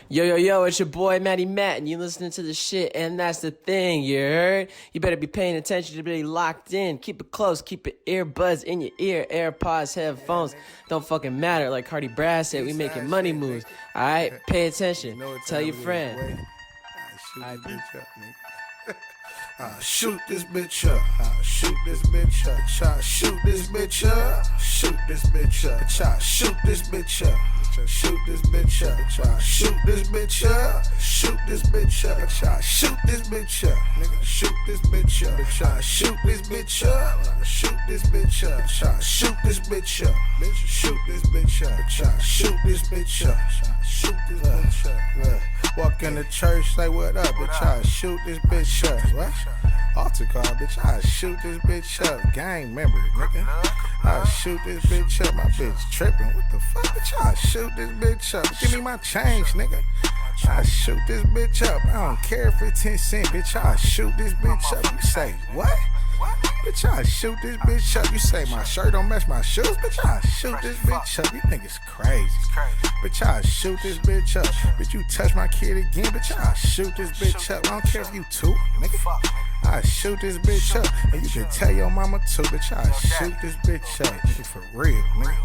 Yo, yo, yo, it's your boy Matty Matt, and you listening to the shit, and that's the thing, you heard? You better be paying attention to be locked in. Keep it close, keep it earbuds in your ear, AirPods, headphones. Don't fucking matter, like Cardi Brass said, we making money moves. Alright, pay attention. Tell your friend. Shoot this bitch up. Shoot this bitch up. Shoot this bitch up. Shoot this bitch up. Shoot this bitch up. Shoot this bitch up. Shoot this bitch up. Shoot this bitch up. Shoot this bitch up. Nigga, shoot this bitch up. Shoot this bitch up. Shoot this bitch up. Shoot this bitch up. Shoot this bitch up. Shoot this bitch up. Shoot this bitch up. Walk in the church, say what up, bitch. I shoot this bitch up. What? Altar call, bitch. I shoot this bitch up. Gang member, nigga. I shoot this bitch up. My bitch tripping. What the fuck, bitch? I shoot this bitch up. Give me my change, nigga. I shoot this bitch up. I don't care if it's 10 cents, bitch. I shoot this bitch up. You say what? Bitch, I shoot this bitch up. You say my shirt don't match my shoes, bitch. I shoot this bitch up. You niggas crazy. Bitch, I shoot this bitch up. Bitch, you touch my kid again, bitch. I shoot this bitch up. I don't care if you two, nigga. I shoot this bitch up. And you can tell your mama too, bitch. I shoot this bitch up. Nigga, for real, nigga.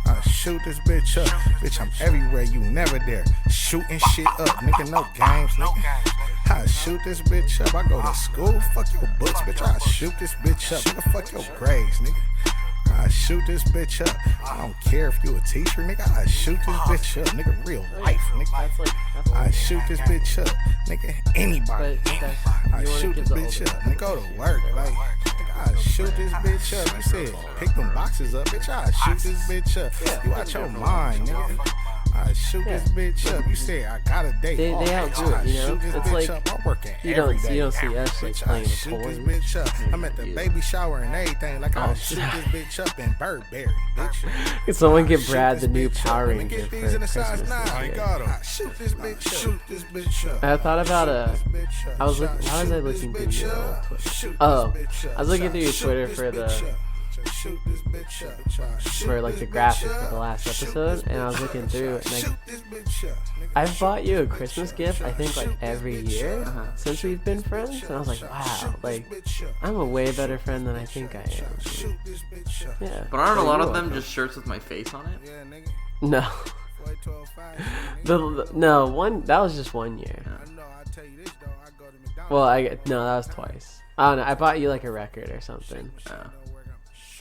I shoot this bitch up. Bitch, I'm everywhere, you never there. Shooting shit up, nigga, no games, nigga. I shoot this bitch up. I go to school, fuck your books, bitch. I shoot this bitch up. Nigga, fuck your grades, nigga. I shoot this bitch up. I don't care if you a teacher, nigga. I shoot this bitch up, nigga. Real life, nigga. I shoot this bitch up, nigga. Anybody. I shoot this bitch up. Nigga, go to work, like. I shoot this bitch up. You said pick them boxes up, bitch. I shoot this bitch up. You out your mind, nigga. I shoot this bitch up. You said I got a date. They outdo it, you know? It's like I'm working you don't see us like playing with shoot this toys. bitch up. I'm at the baby shower and everything. Like I shoot this bitch up in Burberry, bitch. Can someone get Shoot Brad this the new bitch Power up. Let me Ranger get for these in the size Christmas this 9. year? Shoot this bitch up. Shoot this bitch up. I thought about I was looking. Why was I Shoot this looking through bitch your up. Twitter? Shoot Oh, this bitch up. I was looking through your Shoot Twitter this for bitch the up. Shoot this bitch up. for like the graphic for the last episode, and I was looking through it, and I've bought you a Christmas gift, I think, like every year since we've been friends, and I was like, wow, like I'm a way better friend than I think I am. Yeah. But aren't a So lot you're of them welcome. just shirts with my face on it? No. No, one that was just 1 year. Well, that was twice. I don't know. I bought you like a record or something Oh.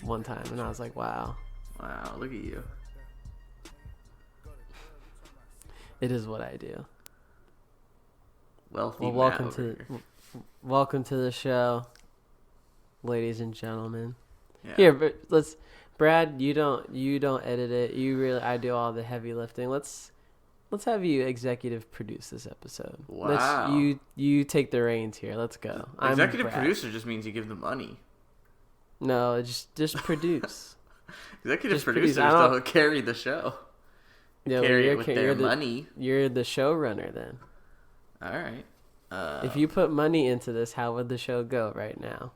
one time, and I was like, wow, Wow, look at you. it is what I do. Wealthy Well, Matt welcome over to here. welcome to the show, ladies and gentlemen. Yeah. Here, but Brad, you don't edit it. I do all the heavy lifting. Let's have you executive produce this episode. Wow. You take the reins here. Let's go. I'm Executive Brad. producer just means you give them money. No, just produce. Executive Just produce. producers I don't- don't carry the show. Yeah, Carry you're it with you're their the, money. You're the showrunner then. All right. If you put money into this, how would the show go right now?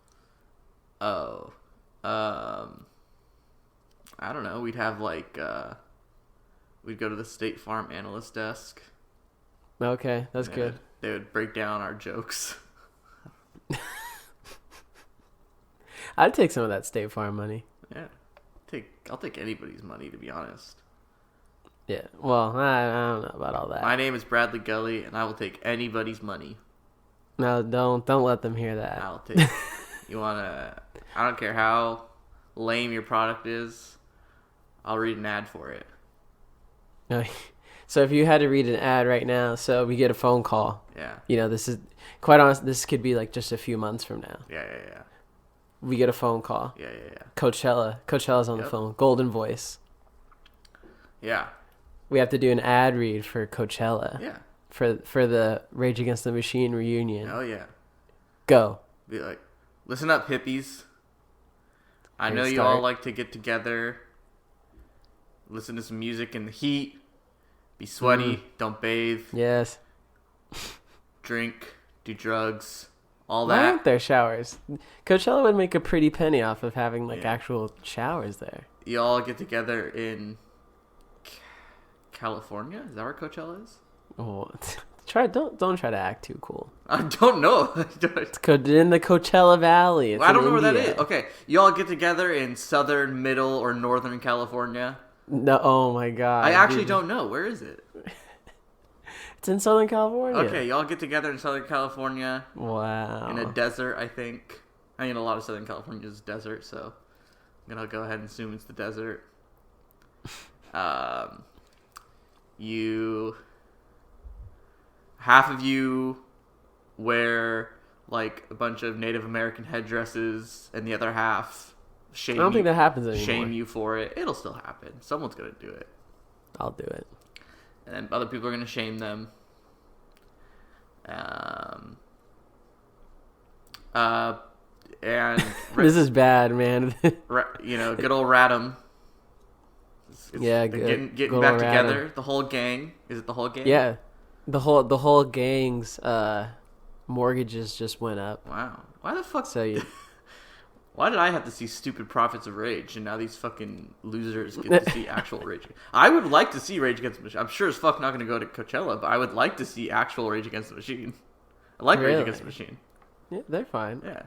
I don't know. We'd have like we'd go to the State Farm Analyst desk. Okay, that's good. They would break down our jokes. I'd take some of that State Farm money. Yeah. I'll take anybody's money, to be honest. Yeah. Well, I don't know about all that. My name is Bradley Gully, and I will take anybody's money. No, don't let them hear that. I'll take. You wanna? I don't care how lame your product is. I'll read an ad for it. No. So if you had to read an ad right now, so we get a phone call. Yeah. You know, this is quite honest. This could be like just a few months from now. Yeah. We get a phone call. Yeah. Coachella's on the Yep. phone. Golden voice. Yeah. We have to do an ad read for Coachella. Yeah. For the Rage Against the Machine reunion. Oh yeah. Go. Be like, listen up, hippies. I Great know you start. all like to get together, listen to some music in the heat, be sweaty, don't bathe, Yes. drink, do drugs, all Why that. aren't there showers? Coachella would make a pretty penny off of having like Yeah. actual showers there. You all get together in California? Is that where Coachella is? Oh, don't try to act too cool. I don't know. It's in the Coachella Valley. It's I don't in know where that India. is. Okay, y'all get together in southern, middle, or northern California. No, oh my god. I actually don't know. Where is it? It's in Southern California. Okay, y'all get together in Southern California. Wow. In a desert, I think. I mean, a lot of Southern California is desert, so I'm gonna go ahead and assume it's the desert. Half of you wear like a bunch of Native American headdresses, and the other half shame. I don't think that happens anymore. Shame you for it. It'll still happen. Someone's gonna do it. I'll do it. And then other people are gonna shame them. And This is bad, man. good old Radam. Yeah, getting good back old together. Radam. The whole gang. Is it the whole gang? Yeah, the whole gang's mortgages just went up. Wow. Why the fuck? So you. Why did I have to see stupid Prophets of Rage, and now these fucking losers get to see actual Rage? I would like to see Rage Against the Machine. I'm sure as fuck not going to go to Coachella, but I would like to see actual Rage Against the Machine. I like Really? Rage Against the Machine. Yeah, they're fine. Yeah.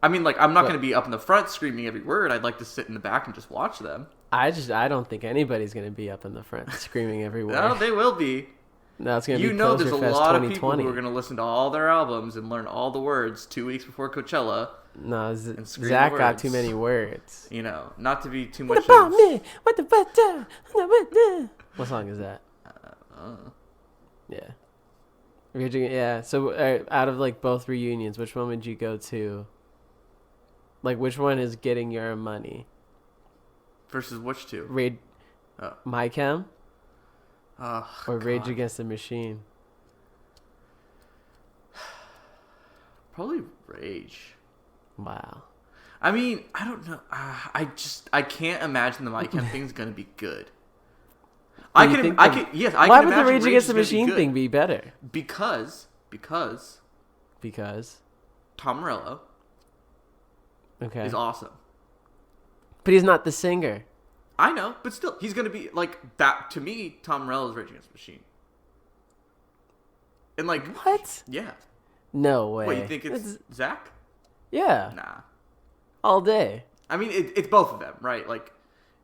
I mean, like, I'm not going to be up in the front screaming every word. I'd like to sit in the back and just watch them. I don't think anybody's gonna be up in the front screaming everywhere. No, they will be. No, it's gonna be There's a Poser Fest lot of people 2020. who are going to listen to all their albums and learn all the words 2 weeks before Coachella. No, and scream Zach the got words. too many words. Not to be too What much about of... me? What the fuck? What song is that? Yeah. Yeah. So out of like both reunions, which one would you go to? Like, which one is getting your money? Versus which two? My Chem Oh, or God. Rage Against the Machine? Probably Rage. Wow. I mean, I don't know. I can't imagine the Mike Chem thing's gonna be good. Why I would can the imagine Rage Against the is gonna be Machine good. thing be better? Because Tom Morello Okay. is awesome. But he's not the singer. I know, but still, he's gonna be like that. To me, Tom Morello is Rage Against the Machine. And like, What? yeah. No way. What, you think it's Zach? Yeah. Nah. All day. I mean, it's both of them, right? Like,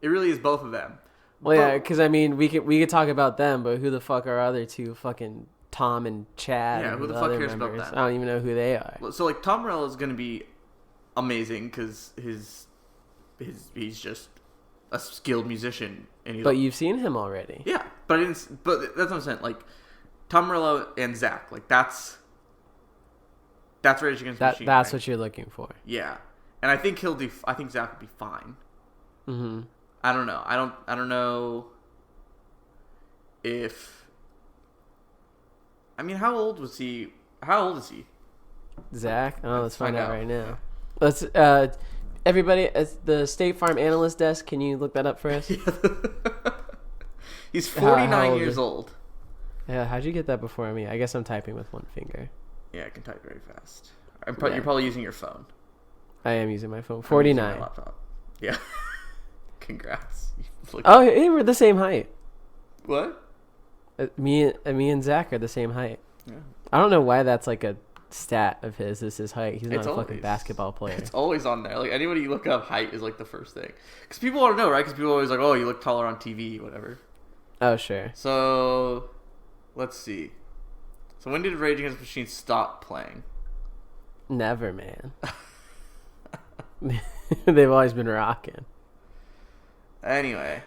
it really is both of them. Well, yeah, because I mean, we could talk about them, but who the fuck are other two? Fucking Tom and Chad. Yeah, and who the the fuck other cares about members. them? I don't even know who they are. So like, Tom Morello is gonna be amazing because he's just a skilled musician, and he's But you've seen him already. yeah. But but that's what I'm saying. Like, Tom Morello and Zach, like that's Rage Against the Machine. That's right? what you're looking for. Yeah, and I think I think Zach would be fine. Mm-hmm. I don't know. I don't know if. I mean, how old is he? Zach? Oh, let's find out right now. Yeah. Let's everybody at the State Farm Analyst desk. Can you look that up for us? He's How 49 old years is- old. Yeah. How'd you get that before me? I guess I'm typing with one finger. Yeah, I can type very fast. Yeah. You're probably using your phone. I am using my phone. I'm using 49. my laptop. Yeah. Congrats. Oh, hey, we're the same height. What? Me and Zach are the same height. Yeah. I don't know why that's like a stat of his. Is his height? He's not It's a fucking always- basketball player. It's always on there. Like, anybody you look up, height is like the first thing. Because people want to know, right? Because people are always like, oh, you look taller on TV, whatever. Oh, sure. So, let's see. So when did Rage Against the Machine stop playing? Never, man. They've always been rocking. Anyway,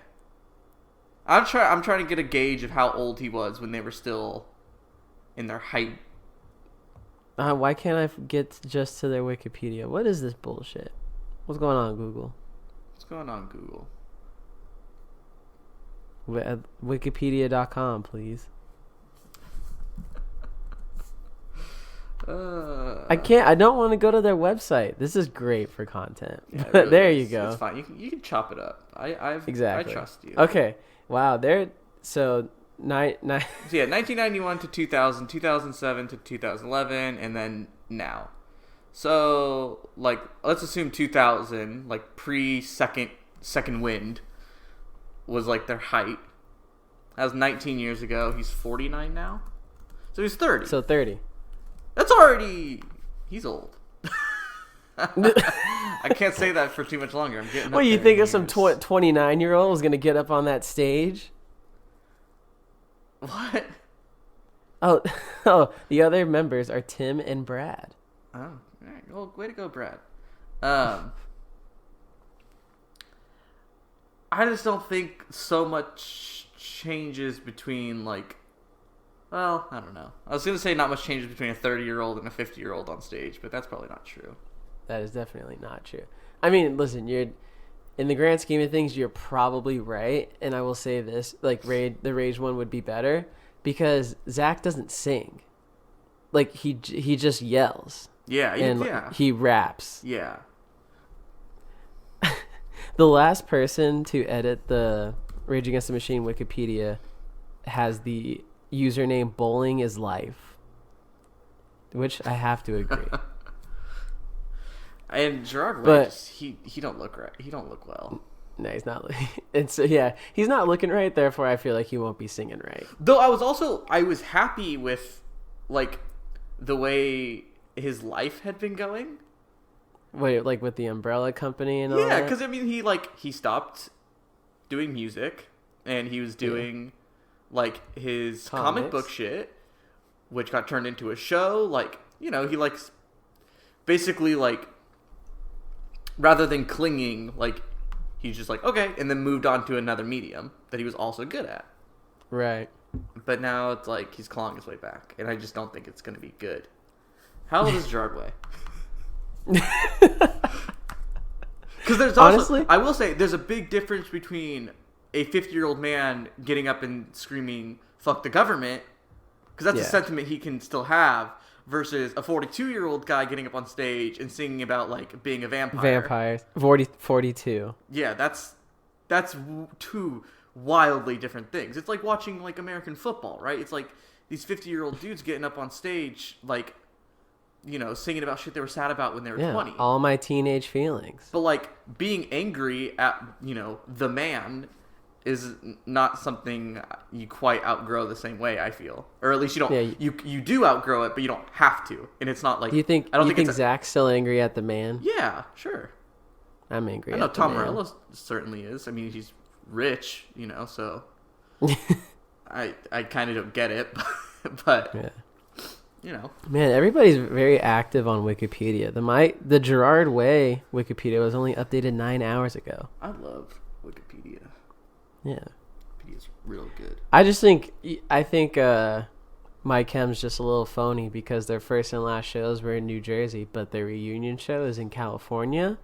I'm trying to get a gauge of how old he was when they were still in their height. Why can't I get just to their Wikipedia? What is this bullshit? What's going on, Google? What's going on, Google? Wikipedia.com, please. I can't. I don't want to go to their website. This is great for content. Yeah, it But really there is. you go. It's fine. You can chop it up. Exactly. I trust you. Okay. Wow. They're so nine. So yeah, 1991 to 2000, 2007 to 2011, and then now. So like, let's assume 2000, like pre second wind, was like their height. That was 19 years ago. He's 49 now. So he's 30. So 30. That's already... He's old. I can't say that for too much longer. I'm getting up What, you there think in of some years. 29-year-old was going to get up on that stage? What? Oh, the other members are Tim and Brad. Oh, all right. Well, way to go, Brad. I just don't think so much changes between, like... Well, I don't know. I was going to say not much changes between a 30-year-old and a 50-year-old on stage, but that's probably not true. That is definitely not true. I mean, listen, in the grand scheme of things, you're probably right. And I will say this, like, the Rage one would be better because Zach doesn't sing. Like, he just yells. Yeah, And yeah. he raps. Yeah. The last person to edit the Rage Against the Machine Wikipedia has the username Bowling is Life, which I have to agree. And Gerard Way, But- just, he don't look right. He don't look well. No, he's not. And so, yeah, he's not looking right. Therefore, I feel like he won't be singing right. Though I was happy with, like, the way his life had been going. Wait, like with the umbrella company and all Yeah, that? because I mean, he stopped doing music, and he was doing like his comic Comics. book shit, which got turned into a show. Like, you know, he likes basically like rather than clinging, like he's just like okay, and then moved on to another medium that he was also good at. Right. But now it's like he's clawing his way back, and I just don't think it's going to be good. How old is Gerard Way? Because there's also, Honestly? I will say, there's a big difference between a 50-year-old man getting up and screaming "fuck the government," because that's a Yeah. sentiment he can still have, versus a 42-year-old guy getting up on stage and singing about like being a vampire. Vampires. 42. Yeah, that's two wildly different things. It's like watching like American football, right? It's like these 50-year-old dudes getting up on stage, like, you know, singing about shit they were sad about when they were Yeah, 20. all my teenage feelings. But like being angry at, you know, the man is not something you quite outgrow the same way, I feel. Or at least you don't. Yeah, you do outgrow it, but you don't have to. And it's not like You think I don't you think think it's Zach's still angry at the man? yeah, sure. I'm angry I know at the Tom man. Morello certainly is. I mean, he's rich, you know, so I kind of don't get it, but Yeah. you know, Man, everybody's very active on Wikipedia. The Gerard Way Wikipedia was only updated 9 hours ago. I love Wikipedia. Yeah. Wikipedia's real good. I think My Chem's just a little phony because their first and last shows were in New Jersey, but their reunion show is in California.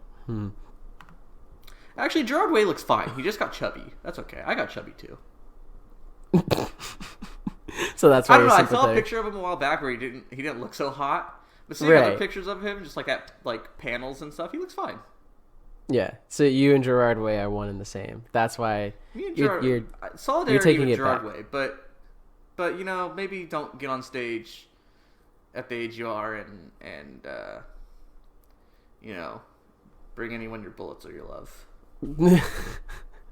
Actually, Gerard Way looks fine. He just got chubby. That's okay. I got chubby too. So that's why I don't know. you're I saw a sympathetic. picture of him a while back where he didn't look so hot. But seeing other Right. pictures of him, just like at like panels and stuff, he looks fine. Yeah. So you and Gerard Way are one and the same. That's why Me and you're, Gerard, you're solidarity taking with it Gerard back. Way, but you know, maybe don't get on stage at the age you are and you know, bring anyone your bullets or your love.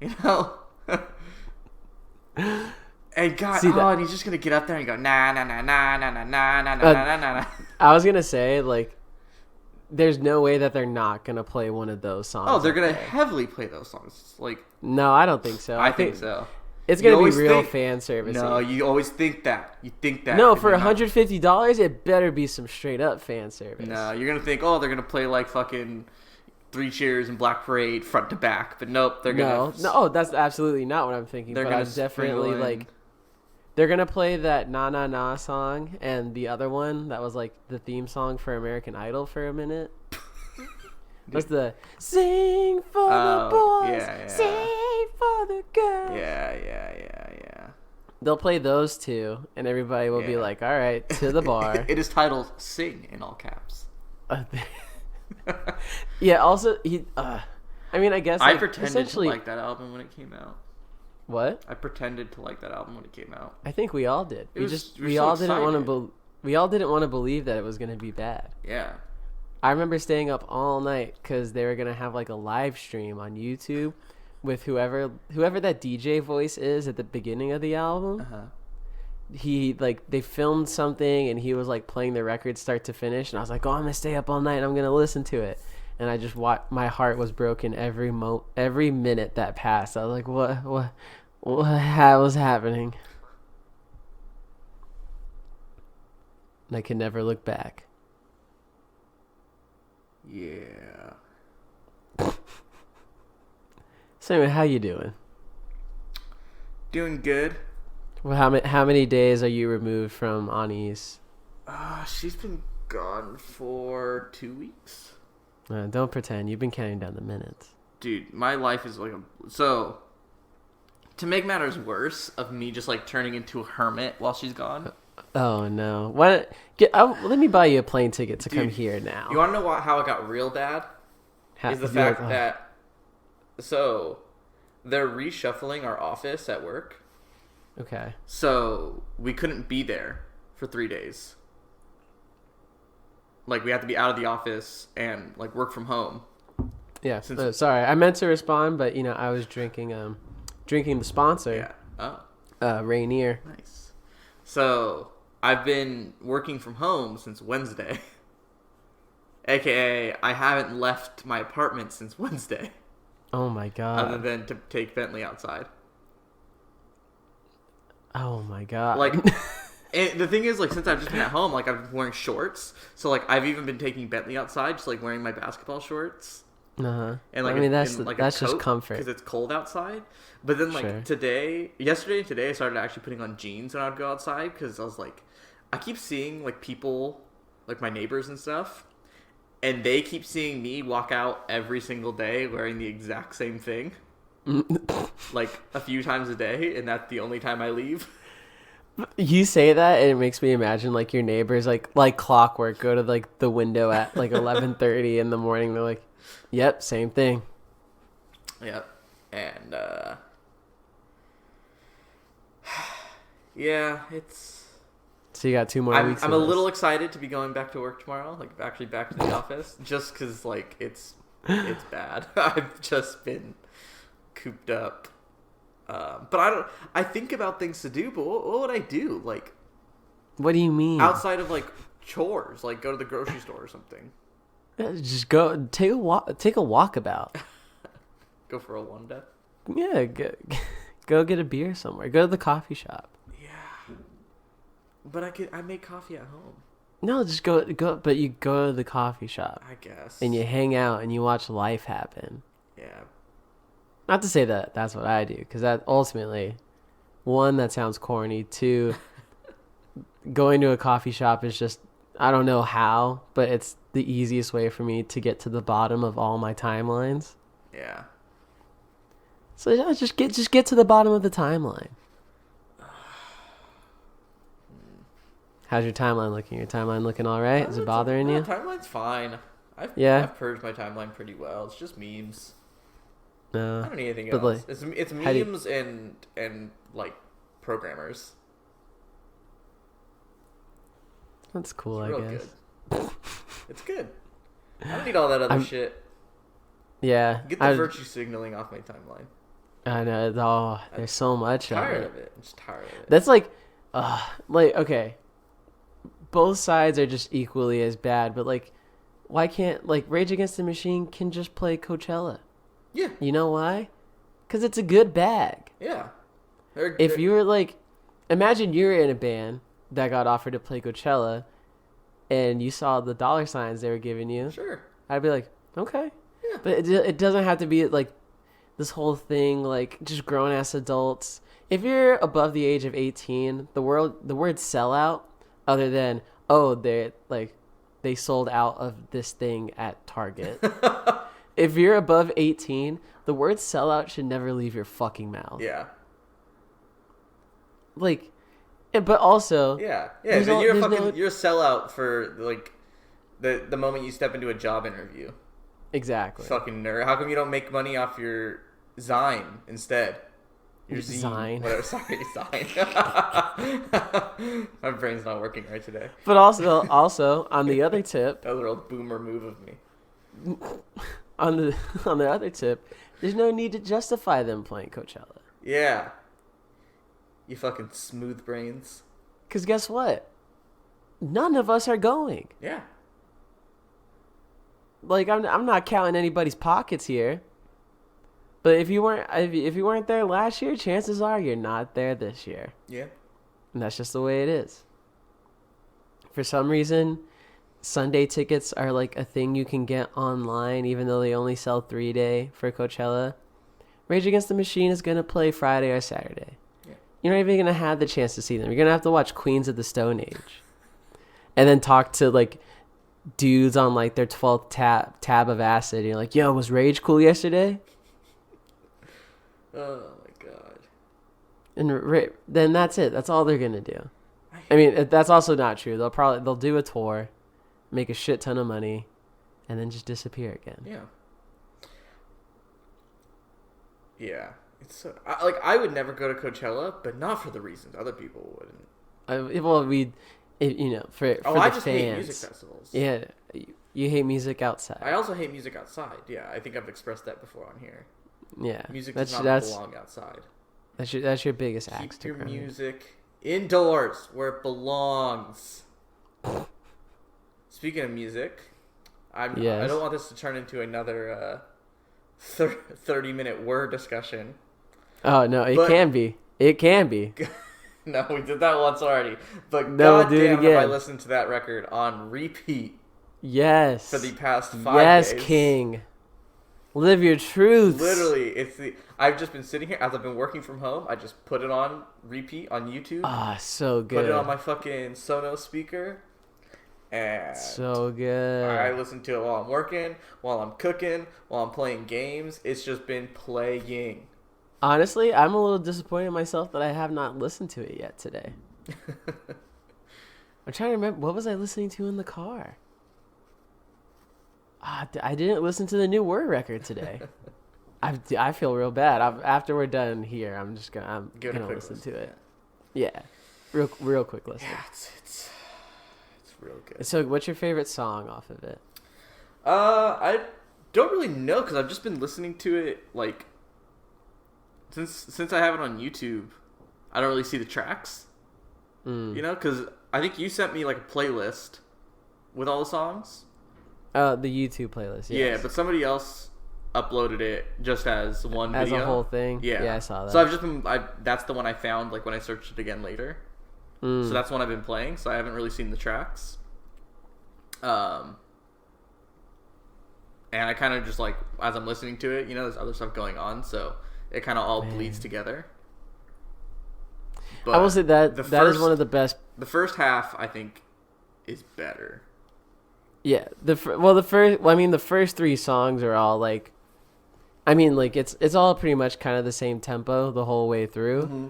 You know. And God, See that- and he's just gonna get up there and go nah nah nah nah nah nah nah nah nah nah nah nah. I was gonna say, like, there's no way that they're not gonna play one of those songs. Oh, they're up gonna there. heavily play those songs. Like, No, I don't think so. I think so. It's You gonna be always real think- fan service. No, you always think that. You think that. No, and for they're not. $150, it better be some straight up fan service. No, you're gonna think, oh, they're gonna play like fucking Three Cheers and Black Parade front to back, but nope, they're gonna. No, that's absolutely not what I'm thinking. They're But gonna I'm definitely sprinkle in- like, they're gonna play that "Na Na Na" song and the other one that was like the theme song for American Idol for a minute. What's the "Sing for the Oh, boys, yeah. sing for the girls"? Yeah. They'll play those two, and everybody will be Yeah. like, "All right, to the bar." It is titled "Sing" in all caps. Yeah. Also, I mean, I guess I like, pretended essentially to like that album when it came out. what? I pretended to like that album when it came out. I think we all did. It was- we were We so all didn't want excited. to. We all didn't want to believe that it was going to be bad. Yeah. I remember staying up all night because they were going to have like a live stream on YouTube with whoever that DJ voice is at the beginning of the album. Uh-huh. They filmed something and he was like playing the record start to finish, and I was like, oh, I'm gonna stay up all night and I'm gonna listen to it. And I just my heart was broken every minute that passed. I was like, what was happening? And I could never look back. Yeah. So anyway, how you doing? Doing good. Well, how many days are you removed from Ani's? She's been gone for 2 weeks. Don't pretend. You've been counting down the minutes. Dude, my life is like so. To make matters worse, of me just like turning into a hermit while she's gone. Oh no! What? Let me buy you a plane ticket to come here now. You want to know how it got real bad? Is the fact that so they're reshuffling our office at work. Okay. So we couldn't be there for 3 days. Like we had to be out of the office and like work from home. Yeah. Sorry, I meant to respond, but I was drinking the sponsor. Yeah. Oh. Rainier. Nice. So I've been working from home since Wednesday. AKA I haven't left my apartment since Wednesday. Oh my god. Other than to take Bentley outside. Oh my god. Like, and the thing is, like, since I've just been at home, like, I've been wearing shorts. So, like, I've even been taking Bentley outside, just, like, wearing my basketball shorts. Uh-huh. And, like, that's just comfort. Because it's cold outside. But then, like, yesterday and today, I started actually putting on jeans when I'd go outside. Because I was like, I keep seeing, like, people, like, my neighbors and stuff. And they keep seeing me walk out every single day wearing the exact same thing. Like a few times a day, and that's the only time I leave. You say that and it makes me imagine like your neighbors like clockwork go to like the window at like 11:30 in the morning. They're like, yep, same thing. Yep. And yeah, it's so you got 2 more weeks. I'm a little excited to be going back to work tomorrow, like actually back to the office, just because like it's bad. I've just been cooped up, but I think about things to do, but what would I do, like, what do you mean outside of like chores, like go to the grocery store or something? Just go take a walkabout. Go for a wander. Yeah, go get a beer somewhere, go to the coffee shop. Yeah, but I make coffee at home. No, just go but you go to the coffee shop, I guess, and you hang out and you watch life happen. Yeah. Not to say that that's what I do, because that ultimately, one, that sounds corny. Two, going to a coffee shop is just, I don't know how, but it's the easiest way for me to get to the bottom of all my timelines. Yeah. So yeah, just get to the bottom of the timeline. How's your timeline looking? Your timeline looking all right? Is it bothering you? Timeline's fine. I've purged my timeline pretty well. It's just memes. No, I don't need anything else. Like, it's memes and like programmers. That's cool, It's I real guess. Good. It's good. I don't need all that other shit. Yeah. Get the virtue signaling off my timeline. I know. There's so much of it. I'm tired of it. I'm just tired of it. That's like okay. Both sides are just equally as bad, but like, why can't like Rage Against the Machine can just play Coachella? Yeah. You know why? Because it's a good bag. Yeah. If you were like, imagine you're in a band that got offered to play Coachella, and you saw the dollar signs they were giving you. Sure. I'd be like, okay. Yeah. But it doesn't have to be like this whole thing, like just grown ass adults. If you're above the age of 18, the word sellout, other than they sold out of this thing at Target. If you're above 18, the word sellout should never leave your fucking mouth. Yeah. Like, but also, yeah. You're a sellout for like the moment you step into a job interview. Exactly. Fucking nerd. How come you don't make money off your Zine instead? Your Zine. Whatever. Sorry, Zine. My brain's not working right today. But also on the other tip, that was a real boomer move of me. on the other tip, There's no need to justify them playing Coachella. Yeah. You fucking smooth brains. Because guess what? None of us are going. Yeah. Like, I'm not counting anybody's pockets here. But if you weren't there last year, chances are you're not there this year. Yeah. And that's just the way it is. For some reason, Sunday tickets are like a thing you can get online, even though they only sell 3-day for Coachella. Rage Against the Machine is going to play Friday or Saturday. Yeah. You're not even going to have the chance to see them. You're going to have to watch Queens of the Stone Age. And then talk to, like, dudes on, like, their 12th tab of acid. And you're like, yo, was Rage cool yesterday? Oh, my God. And then that's it. That's all they're going to do. I mean, that's also not true. They'll do a tour, make a shit ton of money, and then just disappear again. Yeah. Yeah. It's so, I would never go to Coachella, but not for the reasons other people wouldn't. For the I just fans. hate music festivals. Yeah, you hate music outside. I also hate music outside. Yeah, I think I've expressed that before on here. Yeah, music does not belong outside. That's your biggest axe to Keep your grind. music indoors where it belongs. Speaking of music, I don't want this to turn into another 30-minute word discussion. Oh no, it can be. It can be. No, we did that once already. But no, goddamn, have I listened to that record on repeat? Yes. For the past 5 days. Yes, King. Live your truths. Literally, I've just been sitting here as I've been working from home. I just put it on repeat on YouTube. Ah, so good. Put it on my fucking Sonos speaker. And so good. I listen to it while I'm working, while I'm cooking, while I'm playing games. It's just been playing. Honestly, I'm a little disappointed in myself that I have not listened to it yet today. I'm trying to remember, what was I listening to in the car? I didn't listen to the new Word record today. I feel real bad. After we're done here, I'm gonna listen to it. Yeah, real quick listen. Yeah, it's real good. So, what's your favorite song off of it? I don't really know because I've just been listening to it like since I have it on YouTube. I don't really see the tracks, you know, because I think you sent me like a playlist with all the songs. The YouTube playlist. Yes. Yeah, but somebody else uploaded it just as one video. As a whole thing? Yeah, I saw that. So I've just been, that's the one I found, like, when I searched it again later. So that's one I've been playing, so I haven't really seen the tracks. And I kind of just, like, as I'm listening to it, you know, there's other stuff going on, so it kind of all bleeds together. But I will say that is one of the best. The first half, I think, is better. Yeah, the first 3 songs are all like, it's all pretty much kind of the same tempo the whole way through. Mm-hmm.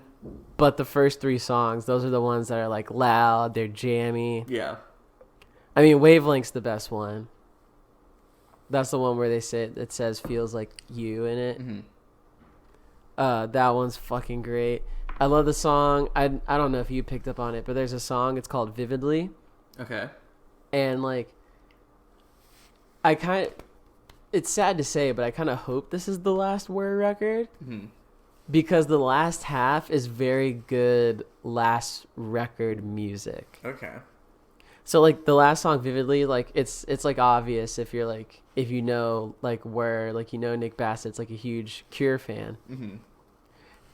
But the first 3 songs, those are the ones that are like loud, they're jammy. Yeah. I mean, Wavelength's the best one. That's the one where it says "feels like you" in it. Mm-hmm. That one's fucking great. I love the song. I don't know if you picked up on it, but there's a song. It's called "Vividly." Okay. And like, it's sad to say, but I kind of hope this is the last Word record. Mm-hmm. Because the last half is very good last record music. Okay. So like the last song, Vividly, like it's like obvious if you know like where, like, you know, Nick Bassett's like a huge Cure fan. Mm-hmm.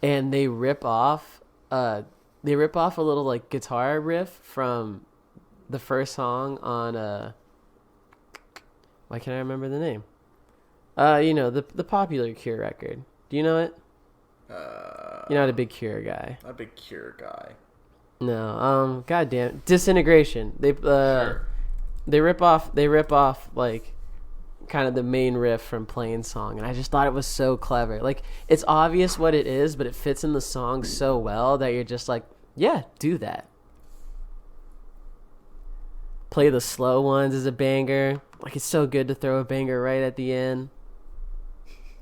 And they rip off a little like guitar riff from the first song on why can't I remember the name? You know, the popular Cure record. Do you know it? You're not a big Cure guy. Not a big Cure guy. No. Goddamn. Disintegration. Sure. They rip off like kind of the main riff from Plain Song, and I just thought it was so clever. Like, it's obvious what it is, but it fits in the song so well that you're just like, yeah, do that. Play the Slow Ones as a banger. Like, it's so good to throw a banger right at the end.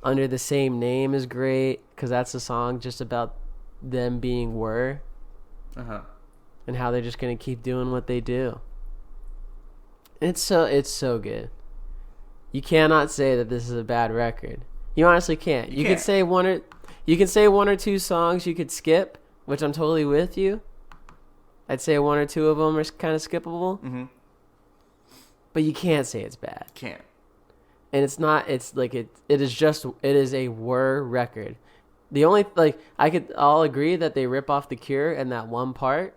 Under the Same Name is great, because that's a song just about them being Were. Uh-huh. And how they're just going to keep doing what they do. It's so good. You cannot say that this is a bad record. You honestly can't. You could say one or two songs you could skip, which I'm totally with you. I'd say one or two of them are kind of skippable. Mm-hmm. But you can't say it's bad. Can't. And it's not. It's like it is a whir record. The only I'll agree that they rip off The Cure in that one part,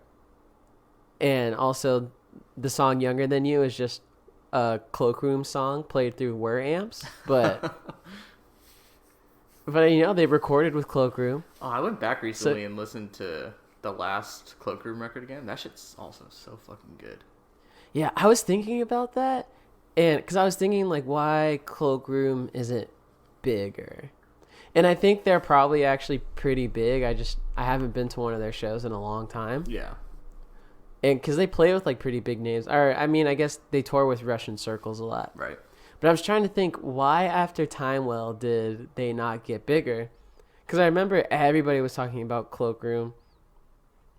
and also the song "Younger Than You" is just a cloakroom song played through whir amps, but they recorded with cloakroom. Oh, I went back recently and listened to the last cloakroom record again. That shit's also so fucking good. Yeah, I was thinking about that, and because I was thinking like why cloakroom isn't bigger. And I think they're probably actually pretty big. I haven't been to one of their shows in a long time. Yeah. And because they play with like pretty big names. Or I mean, I guess they tour with Russian Circles a lot. Right. But I was trying to think why after Timewell did they not get bigger? Because I remember everybody was talking about Cloakroom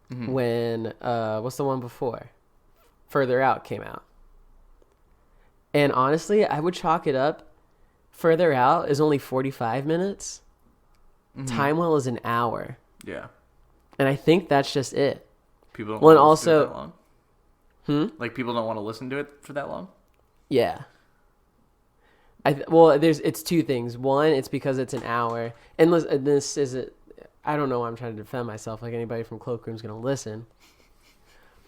when what's the one before? Further Out came out. And honestly, I would chalk it up. Further Out is only 45 minutes. Timewell is an hour. Yeah. And I think that's just it. People don't Well, want to listen to it that long? Like, people don't want to listen to it for that long? Yeah. It's two things. One, it's because it's an hour. And this isn't... I don't know why I'm trying to defend myself. Like, anybody from Cloakroom's going to listen.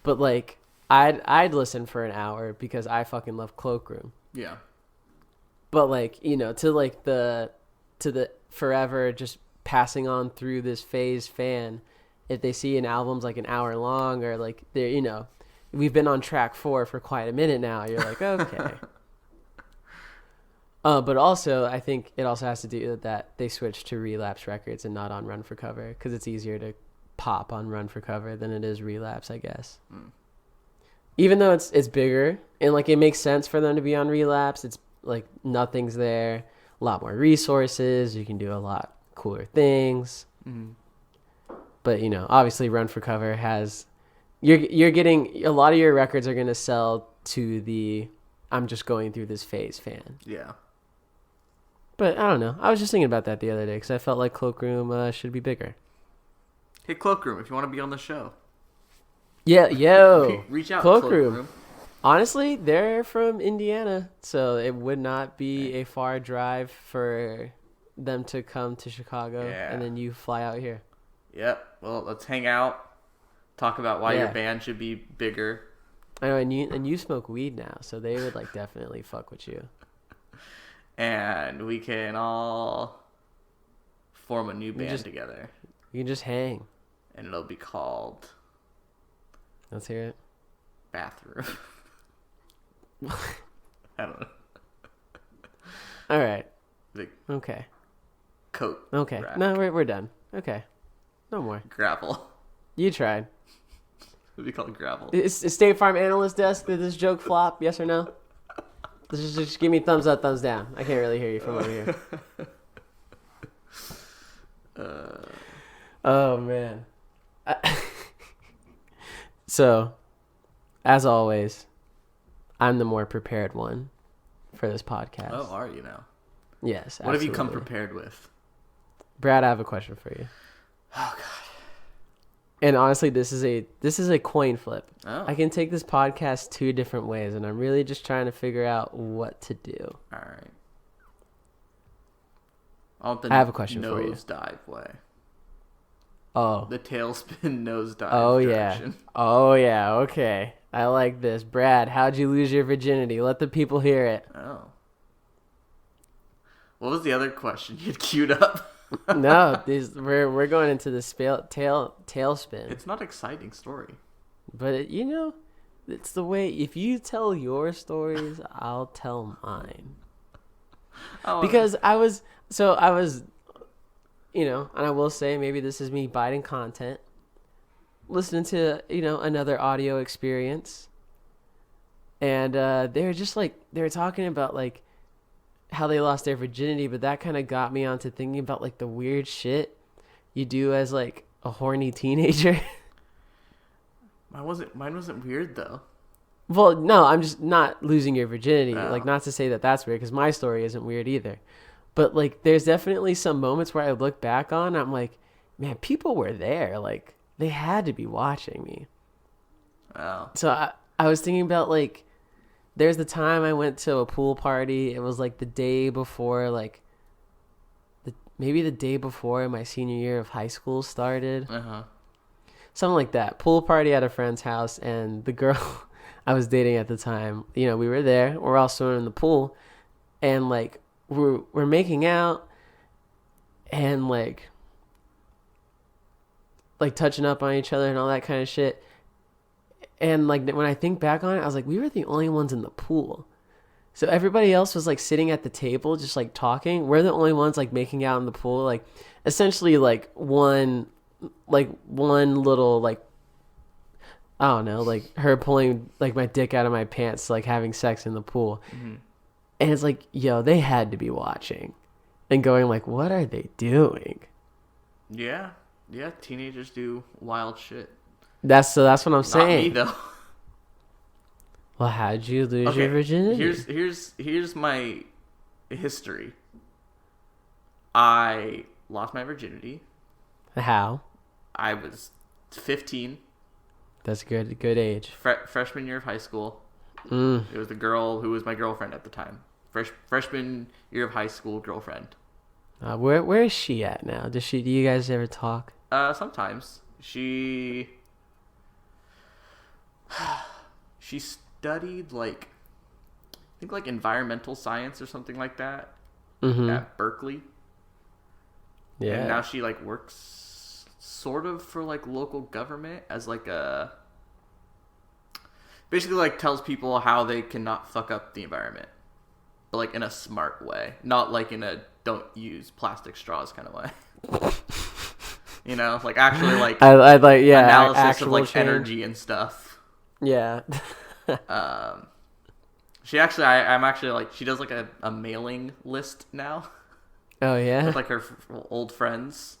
But, like, I'd listen for an hour because I fucking love Cloakroom. Yeah. But, like, to the forever just passing on through this phase fan, if they see an album's like an hour long or like they're we've been on track 4 for quite a minute now, you're like, okay. But also I think it also has to do with that they switched to Relapse Records and not on Run for Cover because it's easier to pop on Run for Cover than it is Relapse, I guess. Even though it's bigger and like it makes sense for them to be on Relapse, it's like nothing's there, a lot more resources, you can do a lot cooler things. But obviously Run for Cover has you're getting a lot of your records are going to sell to the I'm just going through this phase fan. Yeah. But I don't know, I was just thinking about that the other day because I felt like Cloakroom should be bigger. Hey, Cloakroom, if you want to be on the show, reach out. Cloakroom. Honestly, they're from Indiana, so it would not be a far drive for them to come to Chicago and then you fly out here. Yep. Well, let's hang out, talk about why your band should be bigger. I know, and you smoke weed now, so they would like definitely fuck with you. And we can all form a new band together. You can just hang. And it'll be called... Let's hear it. Bathroom. I don't know. All right. Okay. Coat. Okay. Rack. No, we're done. Okay. No more. Gravel. You tried. It'd be called gravel. Is State Farm Analyst desk, did this joke flop? Yes or no? Just give me thumbs up, thumbs down. I can't really hear you from over here. Oh, man. So, as always, I'm the more prepared one for this podcast. Oh, are you now? Yes, What have you come absolutely. prepared with? Brad, I have a question for you. Oh, God. And honestly, this is a coin flip. Oh. I can take this podcast 2 different ways, and I'm really just trying to figure out what to do. All right. I have a question for you. Nosedive way. Oh. The tailspin nosedive Yeah. direction. Oh, yeah. Okay. I like this. Brad, how'd you lose your virginity? Let the people hear it. Oh. What was the other question you had queued up? No, we're going into the tailspin. It's not an exciting story. But it's the way. If you tell your stories, I'll tell mine. Because I was, and I will say maybe this is me biting content, listening to another audio experience, and they were talking about like how they lost their virginity, but that kind of got me onto thinking about like the weird shit you do as like a horny teenager. Mine wasn't weird though. Well, no, I'm just not losing your virginity. Oh. Like, not to say that that's weird, because my story isn't weird either. But like, there's definitely some moments where I look back on, I'm like, man, people were there. Like, they had to be watching me. Wow. So I was thinking about, like, there's the time I went to a pool party. It was like the day before, like, maybe the day before my senior year of high school started. Something like that. Pool party at a friend's house, and the girl I was dating at the time, we were there. We're all swimming in the pool, and like we're making out, and like touching up on each other and all that kind of shit. And like when I think back on it, I was like, we were the only ones in the pool. So everybody else was like sitting at the table, just like talking. We're the only ones like making out in the pool, like essentially like one little, like, I don't know, like her pulling like my dick out of my pants, like having sex in the pool. And it's like, yo, they had to be watching and going like, what are they doing? Yeah, teenagers do wild shit. That's what I'm saying. Not me though. Well, how'd you lose your virginity? Here's my history. I lost my virginity. How? I was 15. That's good age. Freshman year of high school. Mm. It was the girl who was my girlfriend at the time. Freshman year of high school girlfriend. Where is she at now? Do you guys ever talk? Sometimes. She studied like, I think like environmental science or something like that at Berkeley. Yeah. And now she like works sort of for like local government as like basically like tells people how they cannot fuck up the environment, but like in a smart way, not like in a don't use plastic straws kind of way. Like actually like I like analysis of like change. energy and stuff. Yeah. She actually, I'm actually like, she does like a mailing list now. Oh yeah. With like her old friends.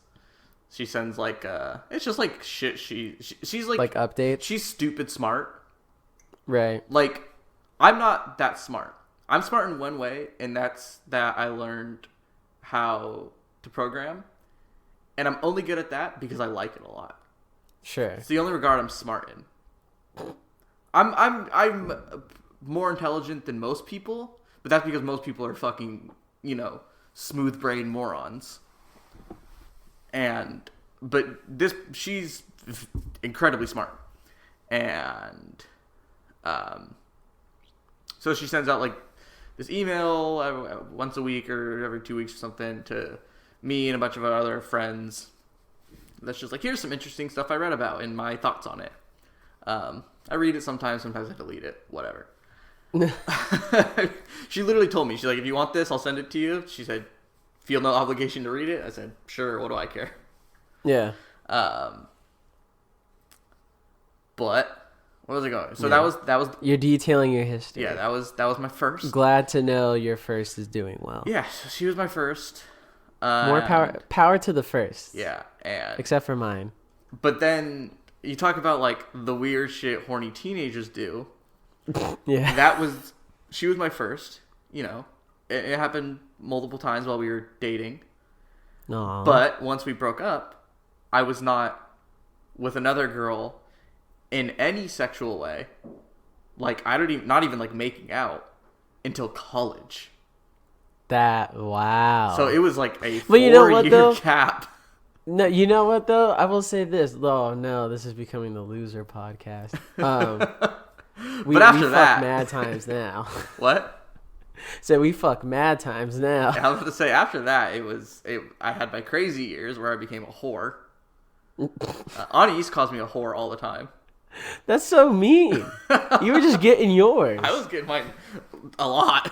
She sends like it's just like shit. She's like updates. She's stupid smart. Right. Like, I'm not that smart. I'm smart in one way, and that's that I learned how to program, and I'm only good at that because I like it a lot. Sure. It's the only regard I'm smart in. I'm more intelligent than most people, but that's because most people are fucking, smooth brain morons. But she's incredibly smart. And so she sends out like this email once a week or every 2 weeks or something to me and a bunch of our other friends. That's just like, here's some interesting stuff I read about and my thoughts on it. I read it sometimes I delete it, whatever. She literally told me, she's like, if you want this, I'll send it to you. She said, feel no obligation to read it. I said, sure, what do I care? Yeah. But where was I going? So that was you're detailing your history. Yeah, that was my first. Glad to know your first is doing well. Yeah, so she was my first. More power to the first. Yeah, and except for mine. But then you talk about like the weird shit horny teenagers do. Yeah. She was my first. It happened multiple times while we were dating. Aww. But once we broke up, I was not with another girl in any sexual way. Like, not even like making out until college. Wow. So it was like a 4-year gap. No, you know what though? I will say this. Oh no, this is becoming the loser podcast. We fuck mad times now. What? So we fuck mad times now. I was going to say, after that, I had my crazy years where I became a whore. Anais calls me a whore all the time. That's so mean. You were just getting yours. I was getting mine a lot.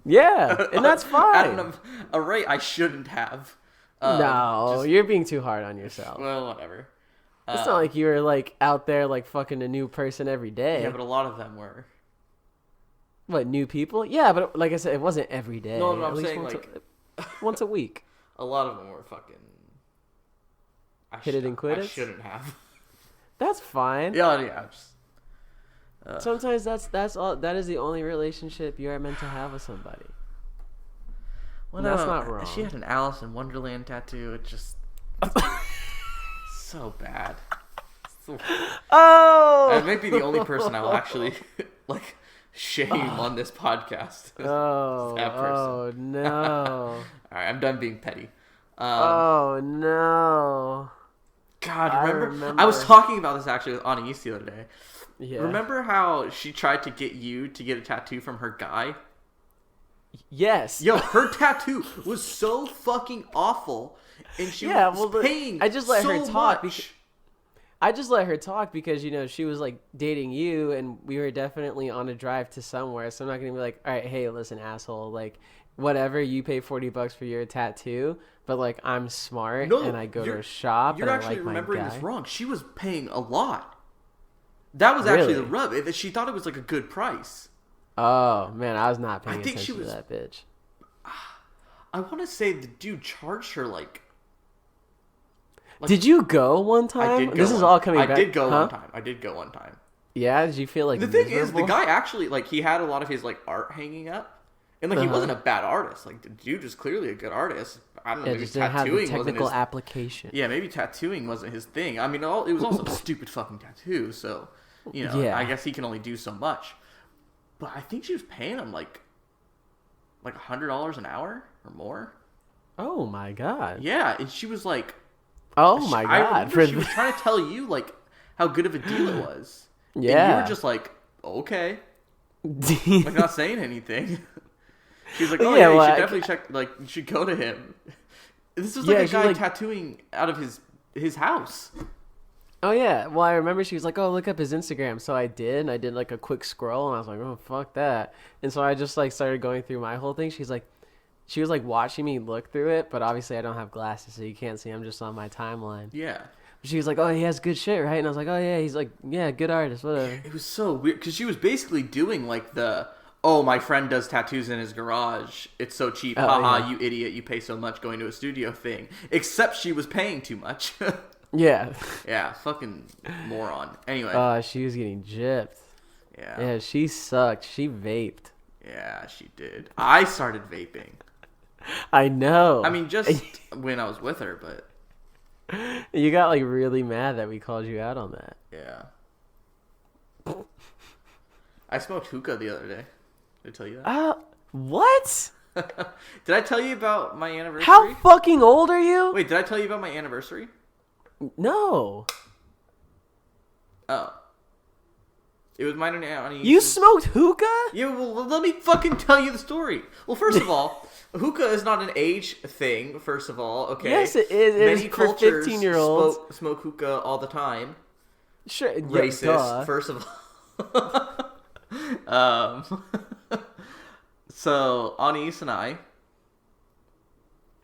Yeah, and that's fine. At a rate I shouldn't have. No, you're being too hard on yourself. Well, whatever. It's not like you were like out there like fucking a new person every day. Yeah, but a lot of them were. What, new people? Yeah, but like I said, it wasn't every day. No, I'm saying once a week. A lot of them were fucking. Hit it and quit it. I shouldn't have. That's fine. Yeah. Sometimes that's all. That is the only relationship you are meant to have with somebody. Well, That's no, not wrong. She had an Alice in Wonderland tattoo. It just so bad. Oh. I might be the only person I'll actually like shame on this podcast. Oh. That person. Oh no. All right, I'm done being petty. Oh no. God, remember? I was talking about this actually with Anais the other day. Yeah. Remember how she tried to get you to get a tattoo from her guy? Yes. Yo, her tattoo was so fucking awful, and she was paying I just let so her talk. much. I just let her talk because, you know, she was like dating you and we were definitely on a drive to somewhere. So I'm not going to be like, all right, hey, listen, asshole, like whatever, you pay $40 for your tattoo, but like I'm smart and I go to a shop and I like my guy. You're actually remembering this wrong. She was paying a lot. That was actually the rub. She thought it was like a good price. Oh, man, I was not paying attention to that bitch. I want to say the dude charged her like... Did you go one time? I did go. This is all coming back. I did go one time. I did go one time. Yeah? Did you feel like the thing is, the guy actually, like, he had a lot of his, like, art hanging up. And, like, he wasn't a bad artist. Like, the dude was clearly a good artist. I don't know, maybe just didn't have the technical application. Yeah, maybe tattooing wasn't his thing. I mean, it was also a stupid fucking tattoo, so, you know, I guess he can only do so much. But I think she was paying him, like $100 an hour or more. Oh, my God. Yeah, and she was like... Oh my God! She was trying to tell you like how good of a deal it was. Yeah, and you were just like, okay, like not saying anything. She was like, oh yeah, you should definitely check. Like, you should go to him. This was like a guy tattooing out of his house. Oh yeah, well I remember she was like, oh look up his Instagram. So I did, and I did like a quick scroll, and I was like, oh fuck that. And so I just like started going through my whole thing. She was like watching me look through it, but obviously I don't have glasses, so you can't see. I'm just on my timeline. Yeah. She was like, "Oh, he has good shit, right?" And I was like, "Oh yeah, he's like, yeah, good artist, whatever." It was so weird because she was basically doing like my friend does tattoos in his garage. It's so cheap. Haha, you idiot! You pay so much going to a studio thing. Except she was paying too much. Yeah. Yeah, fucking moron. Anyway. She was getting gypped. Yeah. Yeah, she sucked. She vaped. Yeah, she did. I started vaping. I know. I mean, just when I was with her, but... You got, like, really mad that we called you out on that. Yeah. I smoked hookah the other day. Did I tell you that? What? Did I tell you about my anniversary? How fucking old are you? Wait, did I tell you about my anniversary? No. Oh. It was mine and Annie's. You smoked hookah? Yeah, well, let me fucking tell you the story. Well, first of all... Hookah is not an age thing, first of all, okay? Yes, it is. Many for cultures 15-year-olds. smoke hookah all the time. Sure. Racist, first of all. So, Anais and I...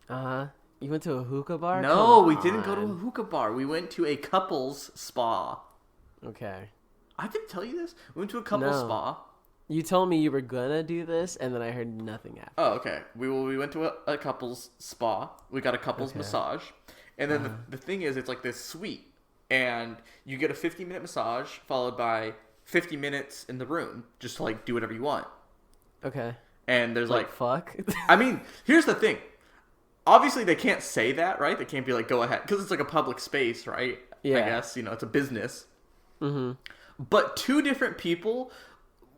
Uh-huh. You went to a hookah bar? No, we didn't go to a hookah bar. We went to a couple's spa. Okay. I didn't tell you this? We went to a couple's spa. You told me you were gonna do this, and then I heard nothing after. Oh, okay. We went to a couple's spa. We got a couple's massage. And then the thing is, it's like this suite. And you get a 50-minute massage, followed by 50 minutes in the room. Just to, like, do whatever you want. Okay. And there's like fuck? I mean, here's the thing. Obviously, they can't say that, right? They can't be like, go ahead. Because it's like a public space, right? Yeah. I guess, you know, it's a business. Mm-hmm. But two different people...